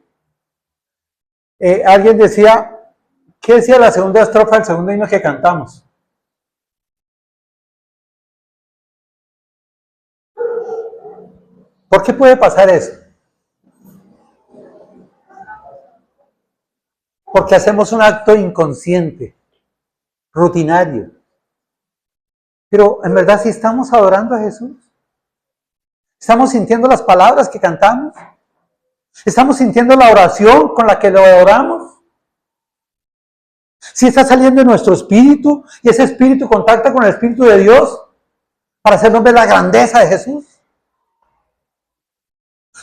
alguien decía, ¿qué decía la segunda estrofa del segundo himno que cantamos? ¿Por qué puede pasar eso? Porque hacemos un acto inconsciente, rutinario. Pero en verdad, si estamos adorando a Jesús, estamos sintiendo las palabras que cantamos, estamos sintiendo la oración con la que lo adoramos. Si está saliendo de nuestro espíritu y ese espíritu contacta con el espíritu de Dios para hacernos ver la grandeza de Jesús.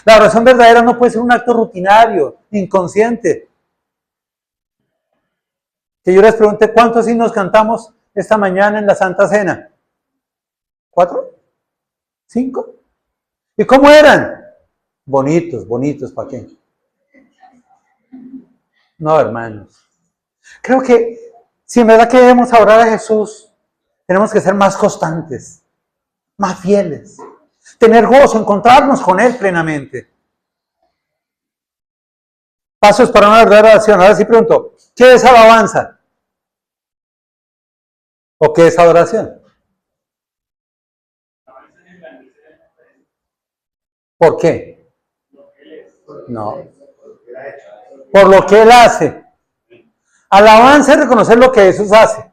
La oración verdadera no puede ser un acto rutinario, inconsciente. Que yo les pregunté, ¿cuántos himnos cantamos esta mañana en la Santa Cena? ¿4? ¿5? ¿Y cómo eran? Bonitos, bonitos, ¿para qué? No, hermanos. Creo que si en verdad queremos orar a Jesús, tenemos que ser más constantes, más fieles, tener gozo, encontrarnos con Él plenamente. Pasos para una verdadera oración. Ahora sí pregunto, ¿qué es alabanza? ¿O qué es adoración? ¿Por qué? No. Por lo que Él hace. Alabanza es reconocer lo que Jesús hace.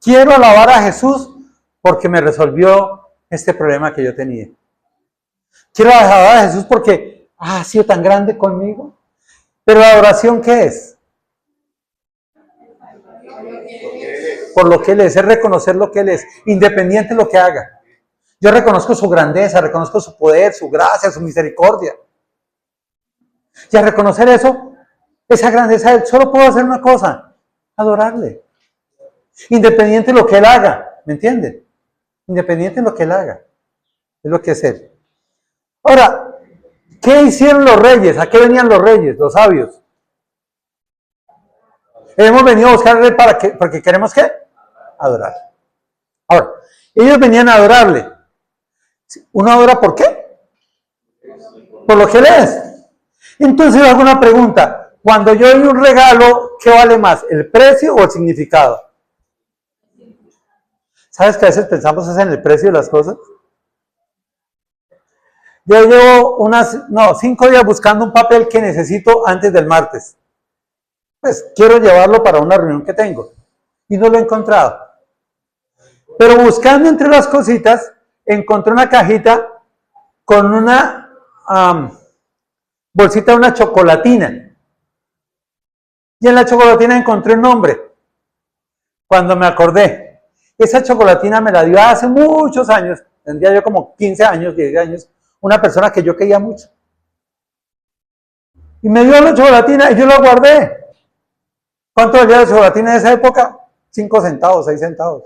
Quiero alabar a Jesús porque me resolvió este problema que yo tenía. Quiero alabar a Jesús porque ha sido tan grande conmigo. Pero la adoración, ¿qué es? Por lo que Él es reconocer lo que Él es, independiente de lo que haga. Yo reconozco su grandeza, reconozco su poder, su gracia, su misericordia. Y al reconocer eso, esa grandeza de Él, solo puedo hacer una cosa, adorarle. Independiente de lo que Él haga, ¿me entienden? Independiente de lo que Él haga, es lo que es Él. Ahora, ¿qué hicieron los reyes? ¿A qué venían los reyes, los sabios? Hemos venido a buscar al rey porque queremos ¿qué? Adorar. Ahora, ellos venían a adorarle. ¿Uno adora por qué? Por lo que Él es. Entonces hago una pregunta. Cuando yo doy un regalo, ¿qué vale más? ¿El precio o el significado? ¿Sabes que a veces pensamos en el precio de las cosas? Yo llevo 5 días buscando un papel que necesito antes del martes. Pues quiero llevarlo para una reunión que tengo. Y no lo he encontrado. Pero buscando entre las cositas, encontré una cajita con una bolsita de una chocolatina. Y en la chocolatina encontré un nombre. Cuando me acordé, esa chocolatina me la dio hace muchos años, tendría yo como 15 años, 10 años, una persona que yo quería mucho. Y me dio la chocolatina y yo la guardé. ¿Cuánto valía la chocolatina en esa época? 5 centavos, 6 centavos.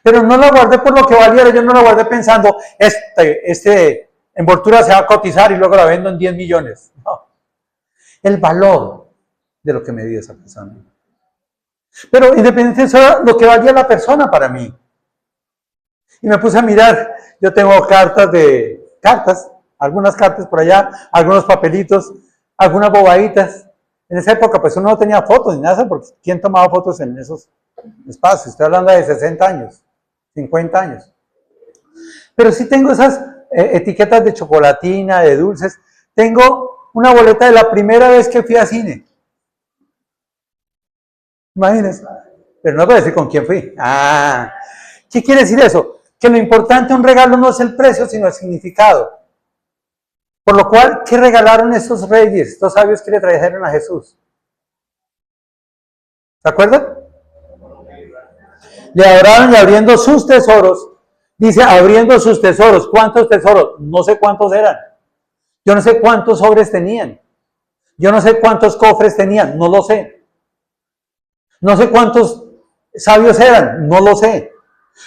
Pero no la guardé por lo que valiera, yo no la guardé pensando, este envoltura se va a cotizar y luego la vendo en 10 millones. No. El valor de lo que me dio esa persona. Pero independientemente de eso, lo que valía la persona para mí. Y me puse a mirar, yo tengo cartas, algunas cartas por allá, algunos papelitos, algunas bobaditas. En esa época pues uno no tenía fotos ni nada, porque ¿quién tomaba fotos en esos espacios? Estoy hablando de 60 años, 50 años. Pero sí tengo esas etiquetas de chocolatina, de dulces. Tengo una boleta de la primera vez que fui a cine. Imagínense. Pero no voy a decir con quién fui. ¿Qué quiere decir eso? Que lo importante de un regalo no es el precio, sino el significado. Por lo cual, ¿qué regalaron estos reyes, estos sabios que le trajeron a Jesús? ¿Se acuerdan? Le adoraron y abriendo sus tesoros. Dice, abriendo sus tesoros. ¿Cuántos tesoros? No sé cuántos eran. Yo no sé cuántos sobres tenían. Yo no sé cuántos cofres tenían. No lo sé. No sé cuántos sabios eran. No lo sé.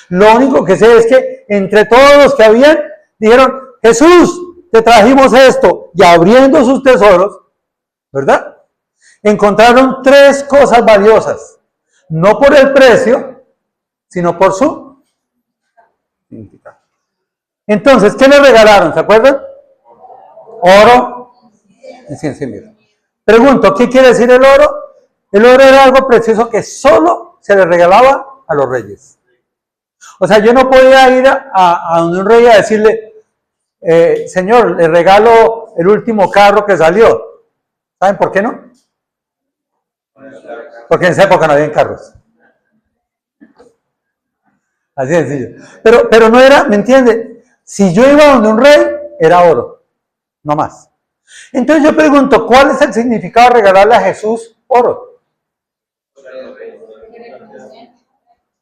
Lo único que sé es que entre todos los que habían, dijeron, Jesús, te trajimos esto. Y abriendo sus tesoros, ¿verdad? Encontraron 3 cosas valiosas. No por el precio, sino por su significado. Entonces, ¿qué le regalaron? ¿Se acuerdan? Oro. Mira. Pregunto, ¿qué quiere decir el oro? El oro era algo precioso que solo se le regalaba a los reyes. O sea, yo no podía ir a donde un rey a decirle, señor, le regalo el último carro que salió. ¿Saben por qué no? Porque en esa época no había carros. Así de sencillo. Pero no era, ¿me entiende? Si yo iba donde un rey, era oro. No más. Entonces yo pregunto, ¿cuál es el significado de regalarle a Jesús oro?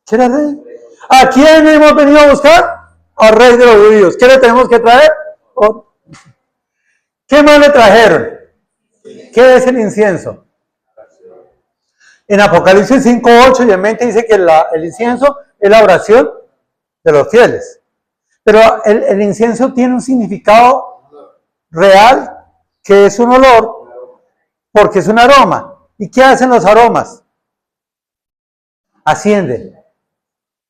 ¿Quién era rey? ¿A quién hemos venido a buscar? Al rey de los judíos. ¿Qué le tenemos que traer? ¿Qué más le trajeron? ¿Qué es el incienso? En Apocalipsis 5:8 y en 20 dice que el incienso es la oración de los fieles. Pero el incienso tiene un significado real, que es un olor, porque es un aroma. ¿Y qué hacen los aromas? Ascienden.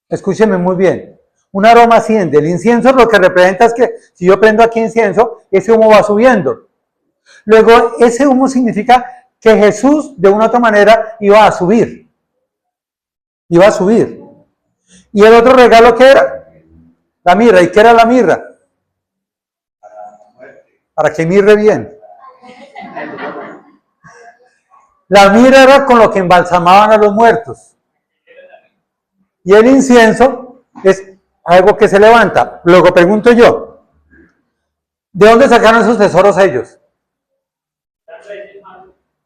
Escúcheme muy bien. Un aroma asciende. El incienso lo que representa es que si yo prendo aquí incienso, ese humo va subiendo. Luego, ese humo significa que Jesús, de una u otra manera, iba a subir. Iba a subir. ¿Y el otro regalo qué era? La mirra. ¿Y qué era la mirra? Para que mirre bien. La mirra era con lo que embalsamaban a los muertos. Y el incienso es algo que se levanta. Luego pregunto yo, ¿de dónde sacaron esos tesoros ellos?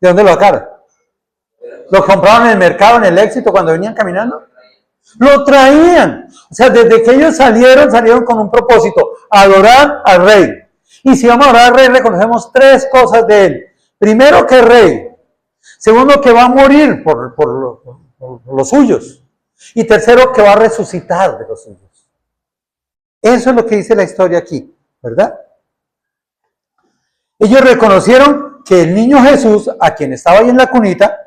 ¿De dónde lo sacaron? ¿Lo compraron en el mercado, en el Éxito, cuando venían caminando? Lo traían. O sea, desde que ellos salieron con un propósito, adorar al rey. Y si vamos a adorar al rey, reconocemos tres cosas de él. Primero, que es rey. Segundo, que va a morir por los suyos. Y tercero, que va a resucitar de los suyos. Eso es lo que dice la historia aquí, ¿verdad? Ellos reconocieron que el niño Jesús, a quien estaba ahí en la cunita,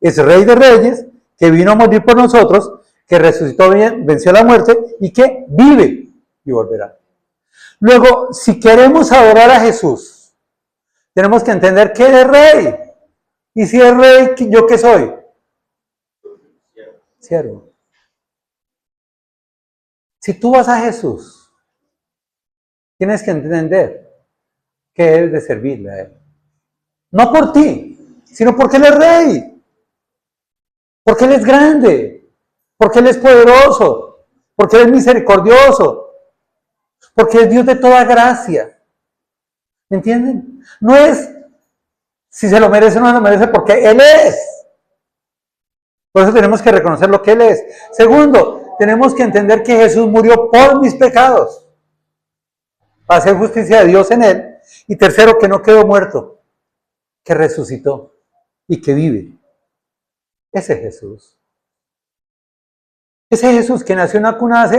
es Rey de Reyes, que vino a morir por nosotros, que resucitó bien, venció la muerte y que vive y volverá. Luego, si queremos adorar a Jesús, tenemos que entender que Él es Rey. Y si es Rey, ¿yo qué soy? Siervo. Si tú vas a Jesús, tienes que entender que debes de servirle a Él. No por ti, sino porque Él es Rey. Porque Él es grande. Porque Él es poderoso. Porque Él es misericordioso. Porque es Dios de toda gracia. ¿Me entienden? No es si se lo merece o no se lo merece, porque Él es. Por eso tenemos que reconocer lo que Él es. Segundo, tenemos que entender que Jesús murió por mis pecados, para hacer justicia de Dios en Él. Y tercero, que no quedó muerto, que resucitó y que vive. Ese es Jesús. Ese Jesús que nació en una cuna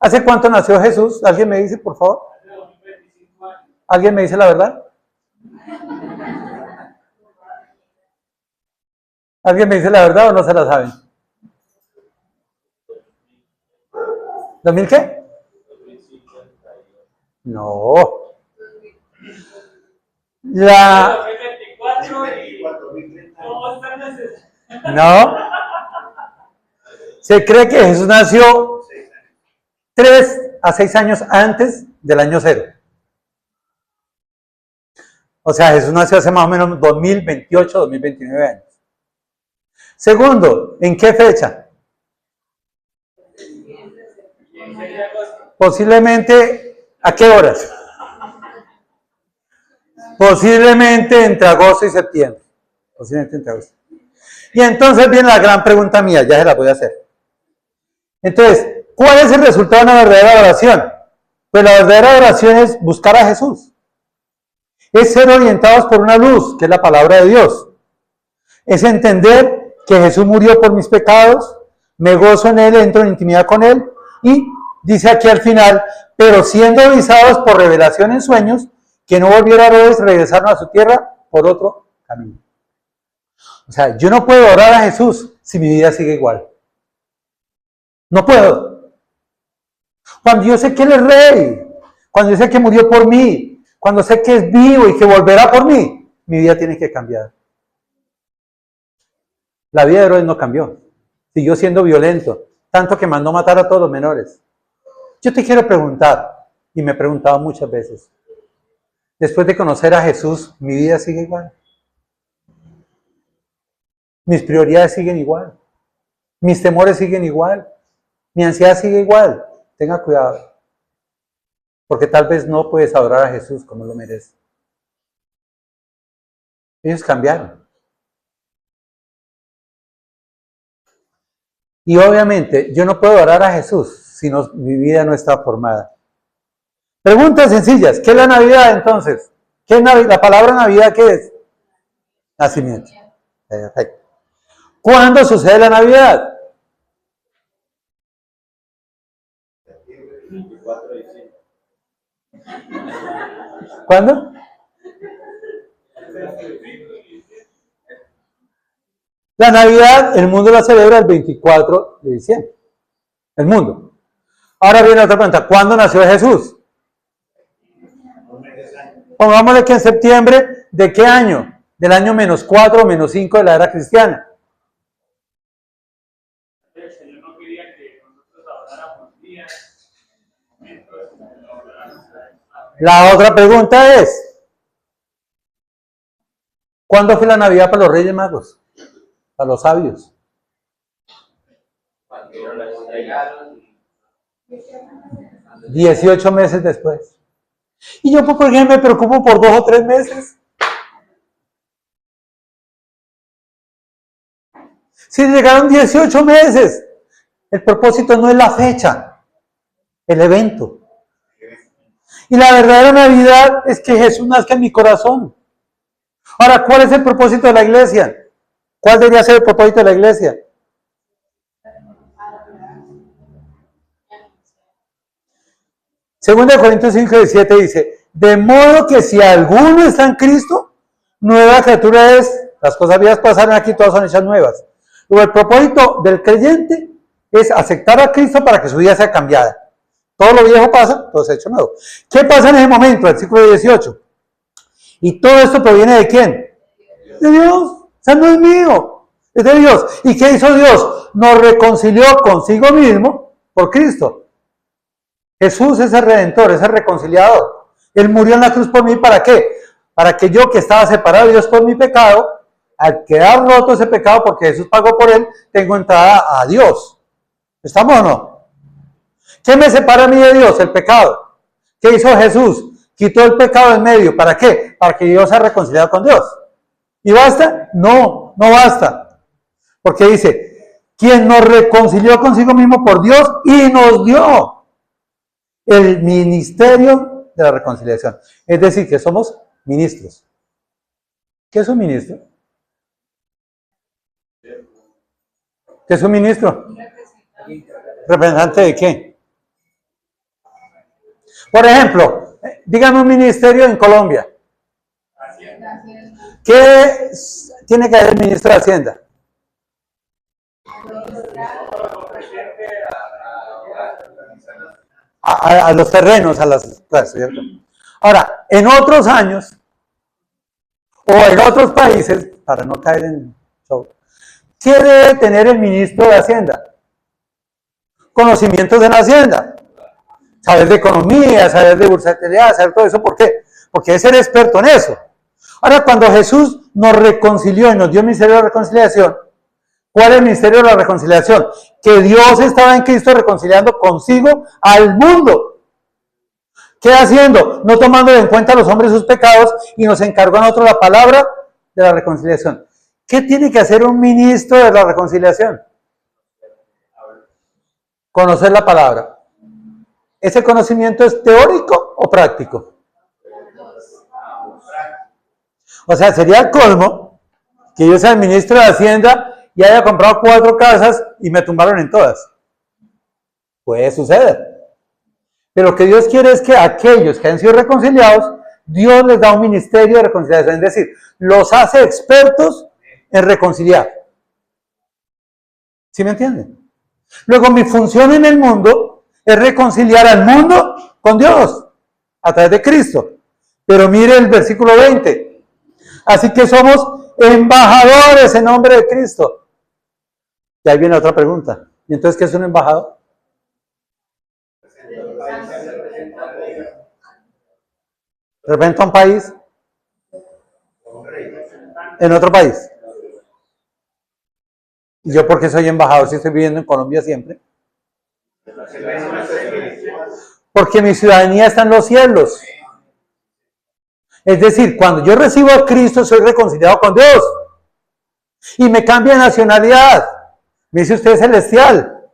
¿hace cuánto nació Jesús? ¿Alguien me dice, por favor? ¿Alguien me dice la verdad? ¿Alguien me dice la verdad o no se la saben? ¿2000 qué? No. No. Se cree que Jesús nació 3 a 6 años antes del año 0. O sea, Jesús nació hace más o menos 2028, 2029 años. Segundo, ¿en qué fecha? Posiblemente, ¿a qué horas? Posiblemente entre agosto y septiembre. Posiblemente entre agosto. Y entonces viene la gran pregunta mía, ya se la voy a hacer. Entonces, ¿cuál es el resultado de una verdadera oración? Pues la verdadera oración es buscar a Jesús. Es ser orientados por una luz, que es la palabra de Dios. Es entender que Jesús murió por mis pecados, me gozo en Él, entro en intimidad con Él, y dice aquí al final, pero siendo avisados por revelación en sueños, que no volviera a Herodes, regresaron a su tierra por otro camino. O sea, yo no puedo orar a Jesús si mi vida sigue igual. No puedo. Cuando yo sé que Él es Rey, cuando yo sé que murió por mí, cuando sé que es vivo y que volverá por mí, mi vida tiene que cambiar. La vida de Herodes no cambió. Siguió siendo violento, tanto que mandó matar a todos los menores. Yo te quiero preguntar, y me he preguntado muchas veces, después de conocer a Jesús, ¿mi vida sigue igual? ¿Mis prioridades siguen igual? ¿Mis temores siguen igual? ¿Mi ansiedad sigue igual? Tenga cuidado, porque tal vez no puedes adorar a Jesús como lo merece. Ellos cambiaron. Y obviamente yo no puedo orar a Jesús si mi vida no está formada. Preguntas sencillas. ¿Qué es la Navidad entonces? ¿Qué es la palabra Navidad qué es? Nacimiento. Perfecto. ¿Cuándo sucede la Navidad? 24 de diciembre. ¿Cuándo? La Navidad, el mundo la celebra el 24 de diciembre. El mundo. Ahora viene otra pregunta. ¿Cuándo nació Jesús? Pongámosle que en septiembre, ¿de qué año? Del año -4 o -5 de la era cristiana. El Señor no quería que nosotros adoráramos días, momentos, La otra pregunta es, ¿cuándo fue la Navidad para los Reyes Magos? Para los sabios. Cuando los regalos, 18 meses después. Y yo, ¿por qué me preocupo por 2 o 3 meses? Si llegaron 18 meses, el propósito no es la fecha, el evento. Y la verdadera Navidad es que Jesús nazca en mi corazón. Ahora, ¿cuál es el propósito de la iglesia? ¿Cuál debería ser el propósito de la iglesia? Segunda de Corintios 5:17 dice, de modo que si alguno está en Cristo, nueva criatura es, las cosas viejas pasaron aquí, todas son hechas nuevas. Luego, el propósito del creyente es aceptar a Cristo para que su vida sea cambiada. Todo lo viejo pasa, todo se ha hecho nuevo. ¿Qué pasa en ese momento? Versículo 18. ¿Y todo esto proviene de quién? De Dios. O sea, no es mío, es de Dios. ¿Y qué hizo Dios? Nos reconcilió consigo mismo por Cristo. Jesús es el Redentor, es el reconciliador. Él murió en la cruz por mí, ¿para qué? Para que yo, que estaba separado de Dios por mi pecado, al quedar roto ese pecado, porque Jesús pagó por él, tengo entrada a Dios. ¿Estamos o no? ¿Qué me separa a mí de Dios? El pecado. ¿Qué hizo Jesús? Quitó el pecado en medio. ¿Para qué? Para que Dios sea reconciliado con Dios. ¿Y basta? No, no basta. Porque dice, quien nos reconcilió consigo mismo por Dios y nos dio el ministerio de la reconciliación. Es decir, que somos ministros. ¿Qué es un ministro? ¿Qué es un ministro? ¿Representante de qué? Por ejemplo, dígame un ministerio en Colombia. ¿Qué tiene que hacer el ministro de Hacienda? A los terrenos, a las clases, ¿cierto? Ahora, en otros años, o en otros países, para no caer en show, ¿qué debe tener el ministro de Hacienda? Conocimientos de la Hacienda, saber de economía, saber de bursátilidad, saber todo eso. ¿Por qué? Porque es ser experto en eso. Ahora, cuando Jesús nos reconcilió y nos dio el ministerio de la reconciliación, ¿cuál es el ministerio de la reconciliación? Que Dios estaba en Cristo reconciliando consigo al mundo. ¿Qué haciendo? No tomando en cuenta a los hombres sus pecados, y nos encargó a nosotros la palabra de la reconciliación. ¿Qué tiene que hacer un ministro de la reconciliación? Conocer la palabra. ¿Ese conocimiento es teórico o práctico? O sea, sería el colmo que yo sea el ministro de Hacienda y haya comprado 4 casas y me tumbaron en todas. Puede suceder. Pero lo que Dios quiere es que aquellos que han sido reconciliados, Dios les da un ministerio de reconciliación. Es decir, los hace expertos en reconciliar. ¿Sí me entienden? Luego, mi función en el mundo es reconciliar al mundo con Dios a través de Cristo. Pero mire el versículo 20. Así que somos embajadores en nombre de Cristo. Y ahí viene otra pregunta. ¿Y entonces qué es un embajador? ¿Representa un país? ¿En otro país? ¿Y yo por qué soy embajador si estoy viviendo en Colombia siempre? Porque mi ciudadanía está en los cielos. Es decir, cuando yo recibo a Cristo, soy reconciliado con Dios. Y me cambia de nacionalidad. Me dice usted celestial,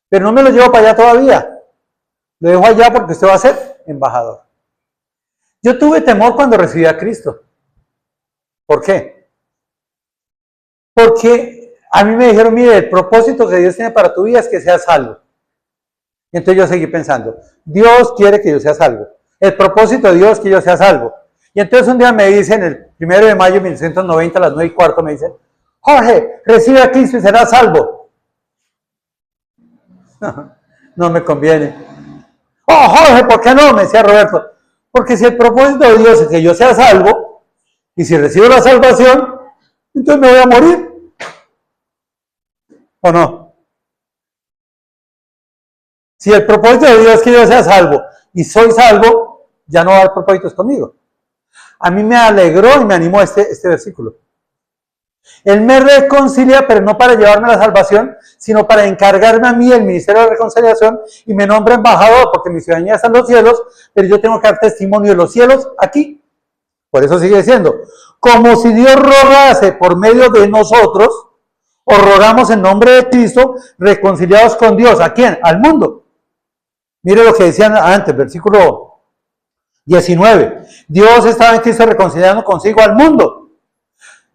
pero no me lo llevo para allá todavía. Lo dejo allá porque usted va a ser embajador. Yo tuve temor cuando recibí a Cristo. ¿Por qué? Porque a mí me dijeron, mire, el propósito que Dios tiene para tu vida es que seas salvo. Y entonces yo seguí pensando, Dios quiere que yo sea salvo. El propósito de Dios es que yo sea salvo. Y entonces un día me dicen, el 1 de mayo de 1990, a las 9:15, me dicen, Jorge, recibe a Cristo y serás salvo. No me conviene. Oh, Jorge, ¿por qué no? Me decía Roberto. Porque si el propósito de Dios es que yo sea salvo, y si recibo la salvación, entonces me voy a morir. ¿O no? Si el propósito de Dios es que yo sea salvo, y soy salvo, ya no va a haber propósitos conmigo. A mí me alegró y me animó este versículo. Él me reconcilia, pero no para llevarme a la salvación, sino para encargarme a mí el ministerio de reconciliación y me nombra embajador, porque mi ciudadanía está en los cielos, pero yo tengo que dar testimonio de los cielos aquí. Por eso sigue diciendo, como si Dios rogase por medio de nosotros, o rogamos en nombre de Cristo, reconciliados con Dios. ¿A quién? Al mundo. Mire lo que decían antes, versículo 19. Dios estaba en Cristo reconciliando consigo al mundo.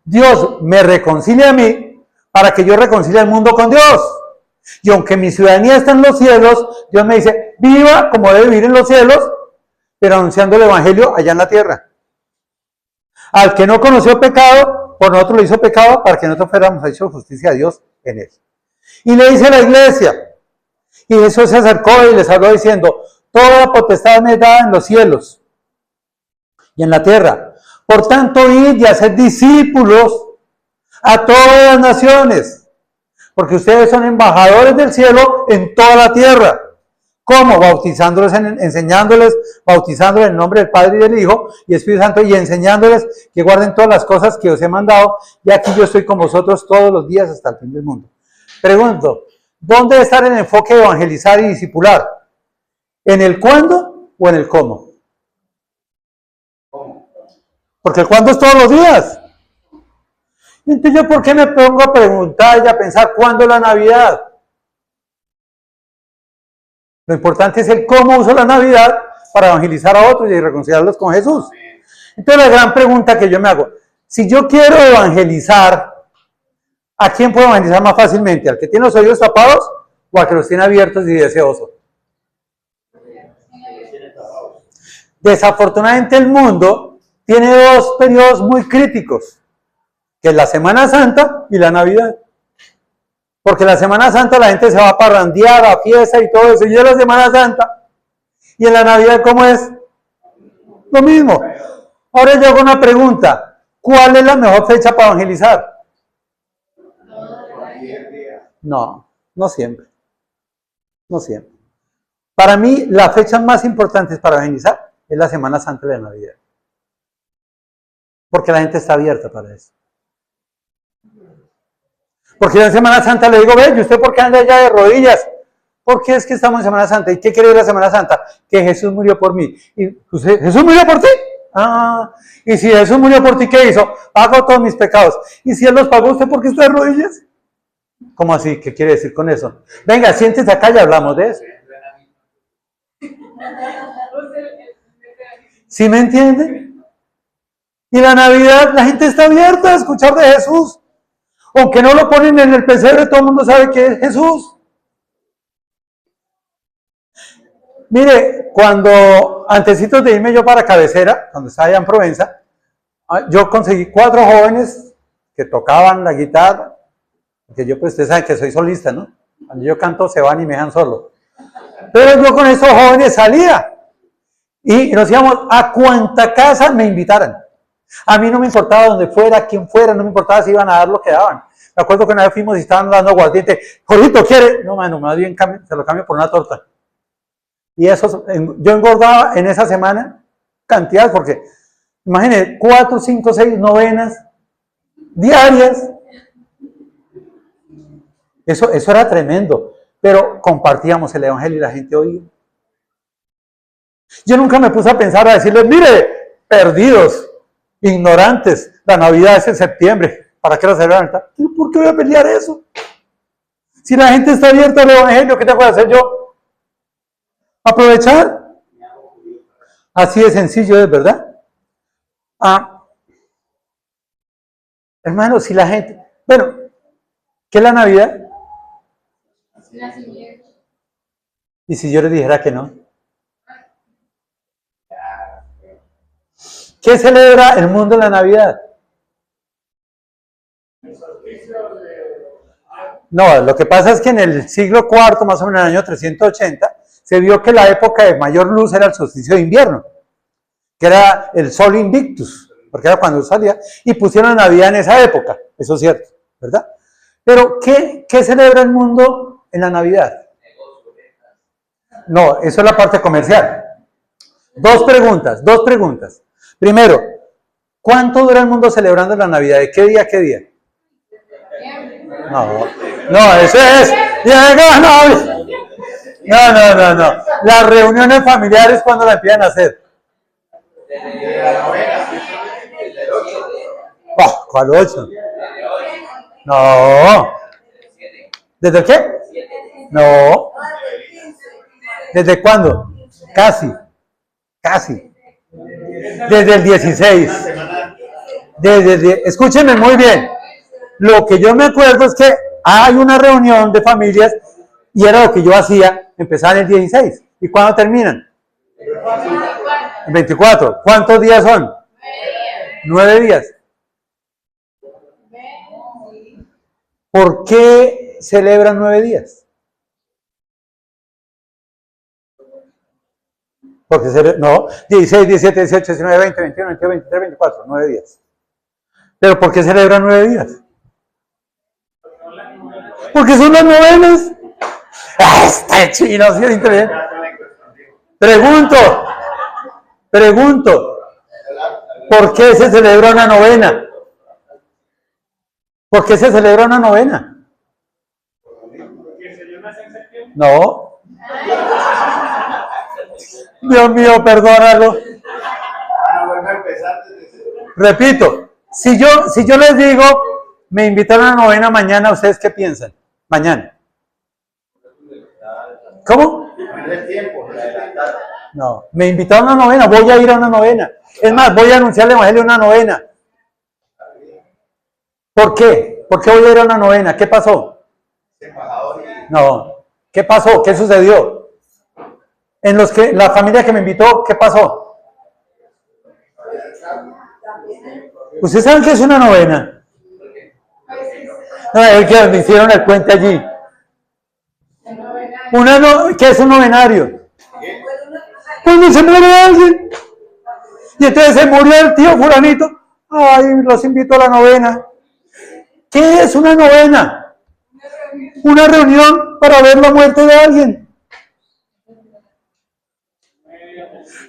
Dios me reconcilia a mí para que yo reconcilie al mundo con Dios. Y aunque mi ciudadanía está en los cielos, Dios me dice, viva como debe vivir en los cielos, pero anunciando el evangelio allá en la tierra. Al que no conoció pecado, por nosotros lo hizo pecado para que nosotros fuéramos hechos justicia a Dios en él. Y le dice a la iglesia, y Jesús se acercó y les habló diciendo, toda potestad me da en los cielos y en la tierra. Por tanto, id y haced discípulos a todas las naciones, porque ustedes son embajadores del cielo en toda la tierra. ¿Cómo? Bautizándoles, enseñándoles, bautizándoles en el nombre del Padre y del Hijo y Espíritu Santo, y enseñándoles que guarden todas las cosas que os he mandado, y aquí yo estoy con vosotros todos los días hasta el fin del mundo. Pregunto, ¿dónde debe estar el enfoque de evangelizar y discipular? ¿En el cuándo o en el cómo? Porque el cuándo es todos los días. Entonces, ¿yo por qué me pongo a preguntar y a pensar cuándo es la Navidad? Lo importante es el cómo uso la Navidad para evangelizar a otros y reconciliarlos con Jesús. Entonces, la gran pregunta que yo me hago, si yo quiero evangelizar, ¿a quién puedo evangelizar más fácilmente? ¿Al que tiene los oídos tapados o al que los tiene abiertos y deseosos? Desafortunadamente, el mundo tiene dos periodos muy críticos, que es la Semana Santa y la Navidad. Porque la Semana Santa la gente se va a parrandear, a fiesta y todo eso, y es la Semana Santa. Y en la Navidad, ¿cómo es? Lo mismo. Ahora yo hago una pregunta, ¿cuál es la mejor fecha para evangelizar? No, no siempre. No siempre. Para mí, las fechas más importantes para evangelizar es la Semana Santa y la Navidad. Porque la gente está abierta para eso. Porque yo en Semana Santa le digo, ve, ¿y usted por qué anda allá de rodillas? Porque es que estamos en Semana Santa. ¿Y qué quiere decir la Semana Santa? Que Jesús murió por mí. ¿Y usted, Jesús murió por ti? Ah, y si Jesús murió por ti, ¿qué hizo? Pagó todos mis pecados. Y si Él los pagó, ¿usted por qué está de rodillas? ¿Cómo así? ¿Qué quiere decir con eso? Venga, siéntese acá y hablamos de eso. ¿Sí me entiende? Y la Navidad, la gente está abierta a escuchar de Jesús. Aunque no lo ponen en el pesebre, todo el mundo sabe que es Jesús. Mire, cuando antesitos de irme yo para Cabecera, cuando estaba allá en Provenza, yo conseguí 4 jóvenes que tocaban la guitarra, porque yo, pues ustedes saben que soy solista, ¿no? Cuando yo canto se van y me dejan solo. Pero yo con esos jóvenes salía y nos íbamos a cuanta casa me invitaran. A mí no me importaba dónde fuera, quién fuera, no me importaba si iban a dar lo que daban. Me acuerdo que una vez fuimos y estaban dando aguardiente. Jorgito, ¿quiere? No, mano, más bien se lo cambio por una torta. Y eso, yo engordaba en esa semana cantidad, porque imagínense, 4, 5, 6 novenas diarias. Eso era tremendo, pero compartíamos el evangelio y la gente oía. Yo nunca me puse a pensar, a decirles, mire, perdidos, ignorantes, la Navidad es en septiembre, ¿para qué la celebran? ¿Por qué voy a pelear eso? Si la gente está abierta al evangelio, ¿qué tengo que hacer yo? Aprovechar. Así de sencillo es, ¿verdad? Hermano, si la gente... Bueno, ¿qué es la Navidad? ¿Y si yo les dijera que no? ¿Qué celebra el mundo en la Navidad? No, lo que pasa es que en el siglo IV, más o menos en el año 380, se vio que la época de mayor luz era el solsticio de invierno, que era el sol invictus, porque era cuando salía, y pusieron Navidad en esa época, eso es cierto, ¿verdad? Pero, ¿qué celebra el mundo en la Navidad? No, eso es la parte comercial. Dos preguntas. Primero, ¿cuánto dura el mundo celebrando la Navidad? ¿De qué día a qué día? No, eso es. No. Las reuniones familiares, ¿cuándo la empiezan a hacer? ¿Cuál 8? No. ¿Desde qué? No. ¿Desde cuándo? Casi. Desde el 16. Escúchenme muy bien. Lo que yo me acuerdo es que hay una reunión de familias y era lo que yo hacía, empezar el 16. ¿Y cuándo terminan? El 24. ¿Cuántos días son? 9 días. ¿Por qué celebran 9 días? Porque 16, 17, 18, 19, 20, 21, 22, 23, 24, 9 días. ¿Pero por qué celebran 9 días? Porque son las novenas. Este chino, sí es inteligente. Pregunto, ¿por qué se celebra una novena? ¿Por qué se celebra una novena? No. Dios mío, perdónalo. Repito, si yo les digo, me invitaron a una novena mañana, ¿ustedes qué piensan? Mañana. ¿Cómo? No, me invitaron a una novena, voy a ir a una novena. Es más, voy a anunciar el evangelio en una novena. ¿Por qué? ¿Por qué voy a ir a una novena? ¿Qué pasó? No. ¿Qué pasó? ¿Qué sucedió? La familia que me invitó, ¿qué pasó? ¿Ustedes saben qué es una novena? No, es que me hicieron el cuento allí. ¿Qué es un novenario? Cuando se muere alguien. Y entonces se murió el tío fulanito. Ay, los invito a la novena. ¿Qué es una novena? Una reunión para ver la muerte de alguien.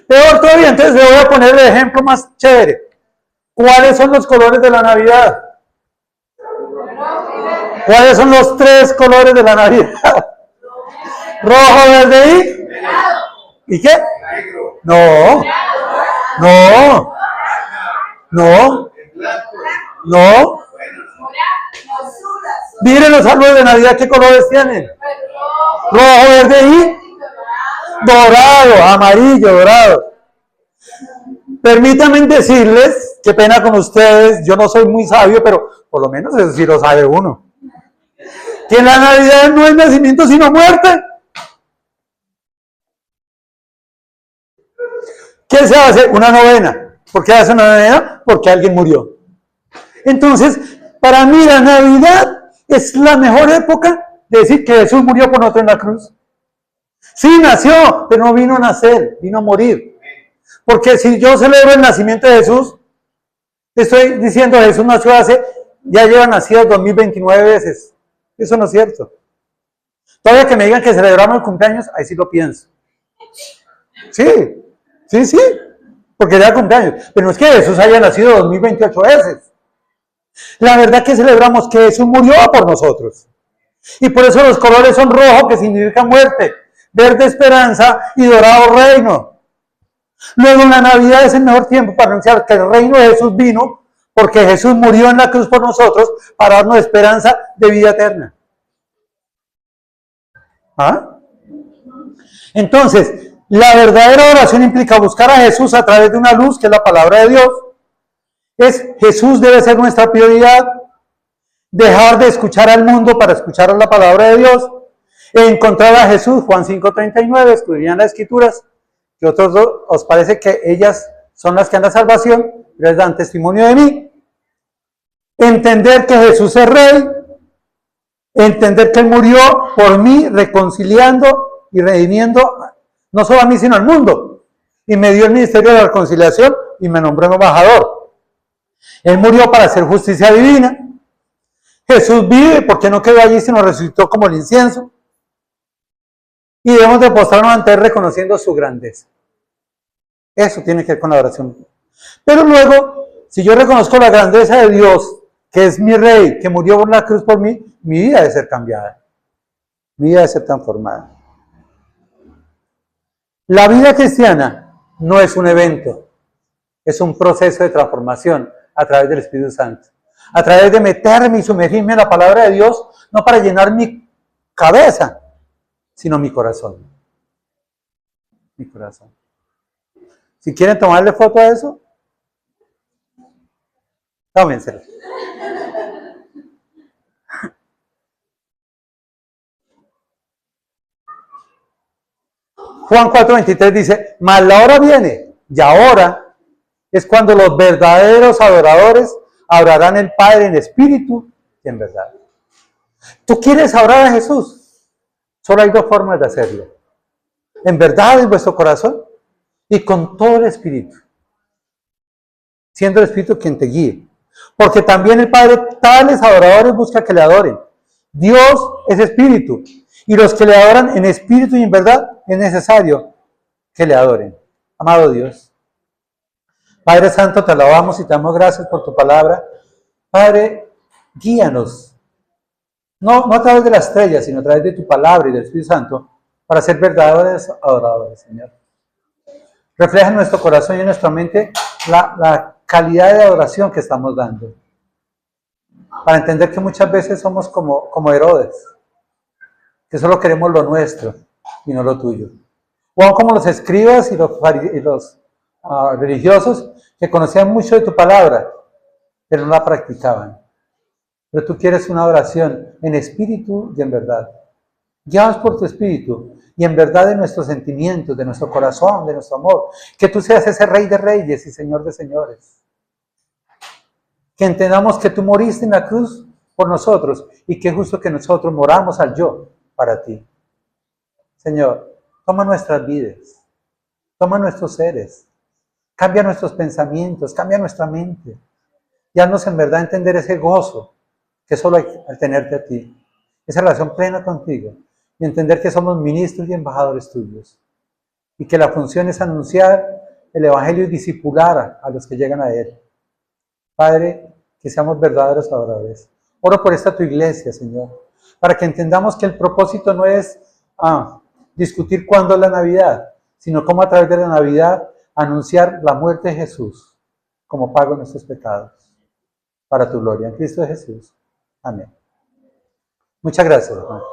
Peor todavía, entonces le voy a poner el ejemplo más chévere. ¿Cuáles son los colores de la Navidad? ¿Cuáles son los 3 colores de la Navidad? Rojo, verde ¿y qué? No. Miren los árboles de Navidad, ¿qué colores tienen? Rojo, verde y dorado, amarillo, dorado. Permítanme decirles, qué pena con ustedes, yo no soy muy sabio, pero por lo menos eso sí lo sabe uno. Que en la Navidad no es nacimiento sino muerte. ¿Qué se hace? Una novena. ¿Por qué hace una novena? Porque alguien murió. Entonces, para mí la Navidad es la mejor época de decir que Jesús murió por nosotros en la cruz. Sí, nació, pero no vino a nacer, vino a morir. Porque si yo celebro el nacimiento de Jesús, estoy diciendo que Jesús nació ya lleva nacido 2029 veces. Eso no es cierto. Todavía que me digan que celebramos el cumpleaños, ahí sí lo pienso. Sí, porque ya cumpleaños. Pero no es que Jesús haya nacido 2028 veces. La verdad que celebramos que Jesús murió por nosotros. Y por eso los colores son rojo, que significa muerte, verde esperanza y dorado reino. Luego la Navidad es el mejor tiempo para anunciar que el reino de Jesús vino porque Jesús murió en la cruz por nosotros para darnos esperanza de vida eterna. ¿Ah? Entonces, la verdadera oración implica buscar a Jesús a través de una luz que es la palabra de Dios. Jesús debe ser nuestra prioridad. Dejar de escuchar al mundo para escuchar la palabra de Dios. Encontrar a Jesús, Juan 5:39, estudian las escrituras, que otros os parece que ellas son las que dan la salvación, les dan testimonio de mí. Entender que Jesús es Rey, entender que Él murió por mí, reconciliando y redimiendo, no solo a mí, sino al mundo. Y me dio el ministerio de la reconciliación y me nombró embajador. Él murió para hacer justicia divina. Jesús vive porque no quedó allí, sino resucitó como el incienso. Y debemos de postrarnos ante Él reconociendo su grandeza. Eso tiene que ver con la oración. Pero luego, si yo reconozco la grandeza de Dios, que es mi Rey, que murió por la cruz por mí, mi vida debe ser cambiada. Mi vida debe ser transformada. La vida cristiana no es un evento, es un proceso de transformación a través del Espíritu Santo. A través de meterme y sumergirme en la palabra de Dios, no para llenar mi cabeza, sino mi corazón. Mi corazón. Si quieren tomarle foto a eso, tómenselo. Juan 4:23 dice, mas la hora viene, y ahora es cuando los verdaderos adoradores adorarán al Padre en espíritu y en verdad. ¿Tú quieres adorar a Jesús? Solo hay dos formas de hacerlo. En verdad en vuestro corazón y con todo el espíritu. Siendo el espíritu quien te guíe. Porque también el Padre tales adoradores busca que le adoren. Dios es espíritu. Y los que le adoran en espíritu y en verdad es necesario que le adoren. Amado Dios. Padre Santo, te alabamos y te damos gracias por tu palabra. Padre, guíanos. No a través de las estrellas, sino a través de tu palabra y del Espíritu Santo, para ser verdaderos adoradores, Señor. Refleja en nuestro corazón y en nuestra mente la calidad de adoración que estamos dando. Para entender que muchas veces somos como Herodes, que solo queremos lo nuestro y no lo tuyo. O aún como los escribas y los religiosos que conocían mucho de tu palabra, pero no la practicaban. Pero tú quieres una oración en espíritu y en verdad. Guiados por tu espíritu y en verdad de nuestros sentimientos, de nuestro corazón, de nuestro amor. Que tú seas ese Rey de reyes y Señor de señores. Que entendamos que tú moriste en la cruz por nosotros y que es justo que nosotros moramos al yo para ti. Señor, toma nuestras vidas, toma nuestros seres, cambia nuestros pensamientos, cambia nuestra mente y haznos en verdad entender ese gozo que solo hay al tenerte a ti, esa relación plena contigo y entender que somos ministros y embajadores tuyos y que la función es anunciar el Evangelio y discipular a los que llegan a él. Padre, que seamos verdaderos adoradores. Oro por esta tu iglesia, Señor, para que entendamos que el propósito no es discutir cuándo es la Navidad, sino cómo a través de la Navidad anunciar la muerte de Jesús como pago de nuestros pecados. Para tu gloria, en Cristo Jesús. Amén. Muchas gracias, hermano.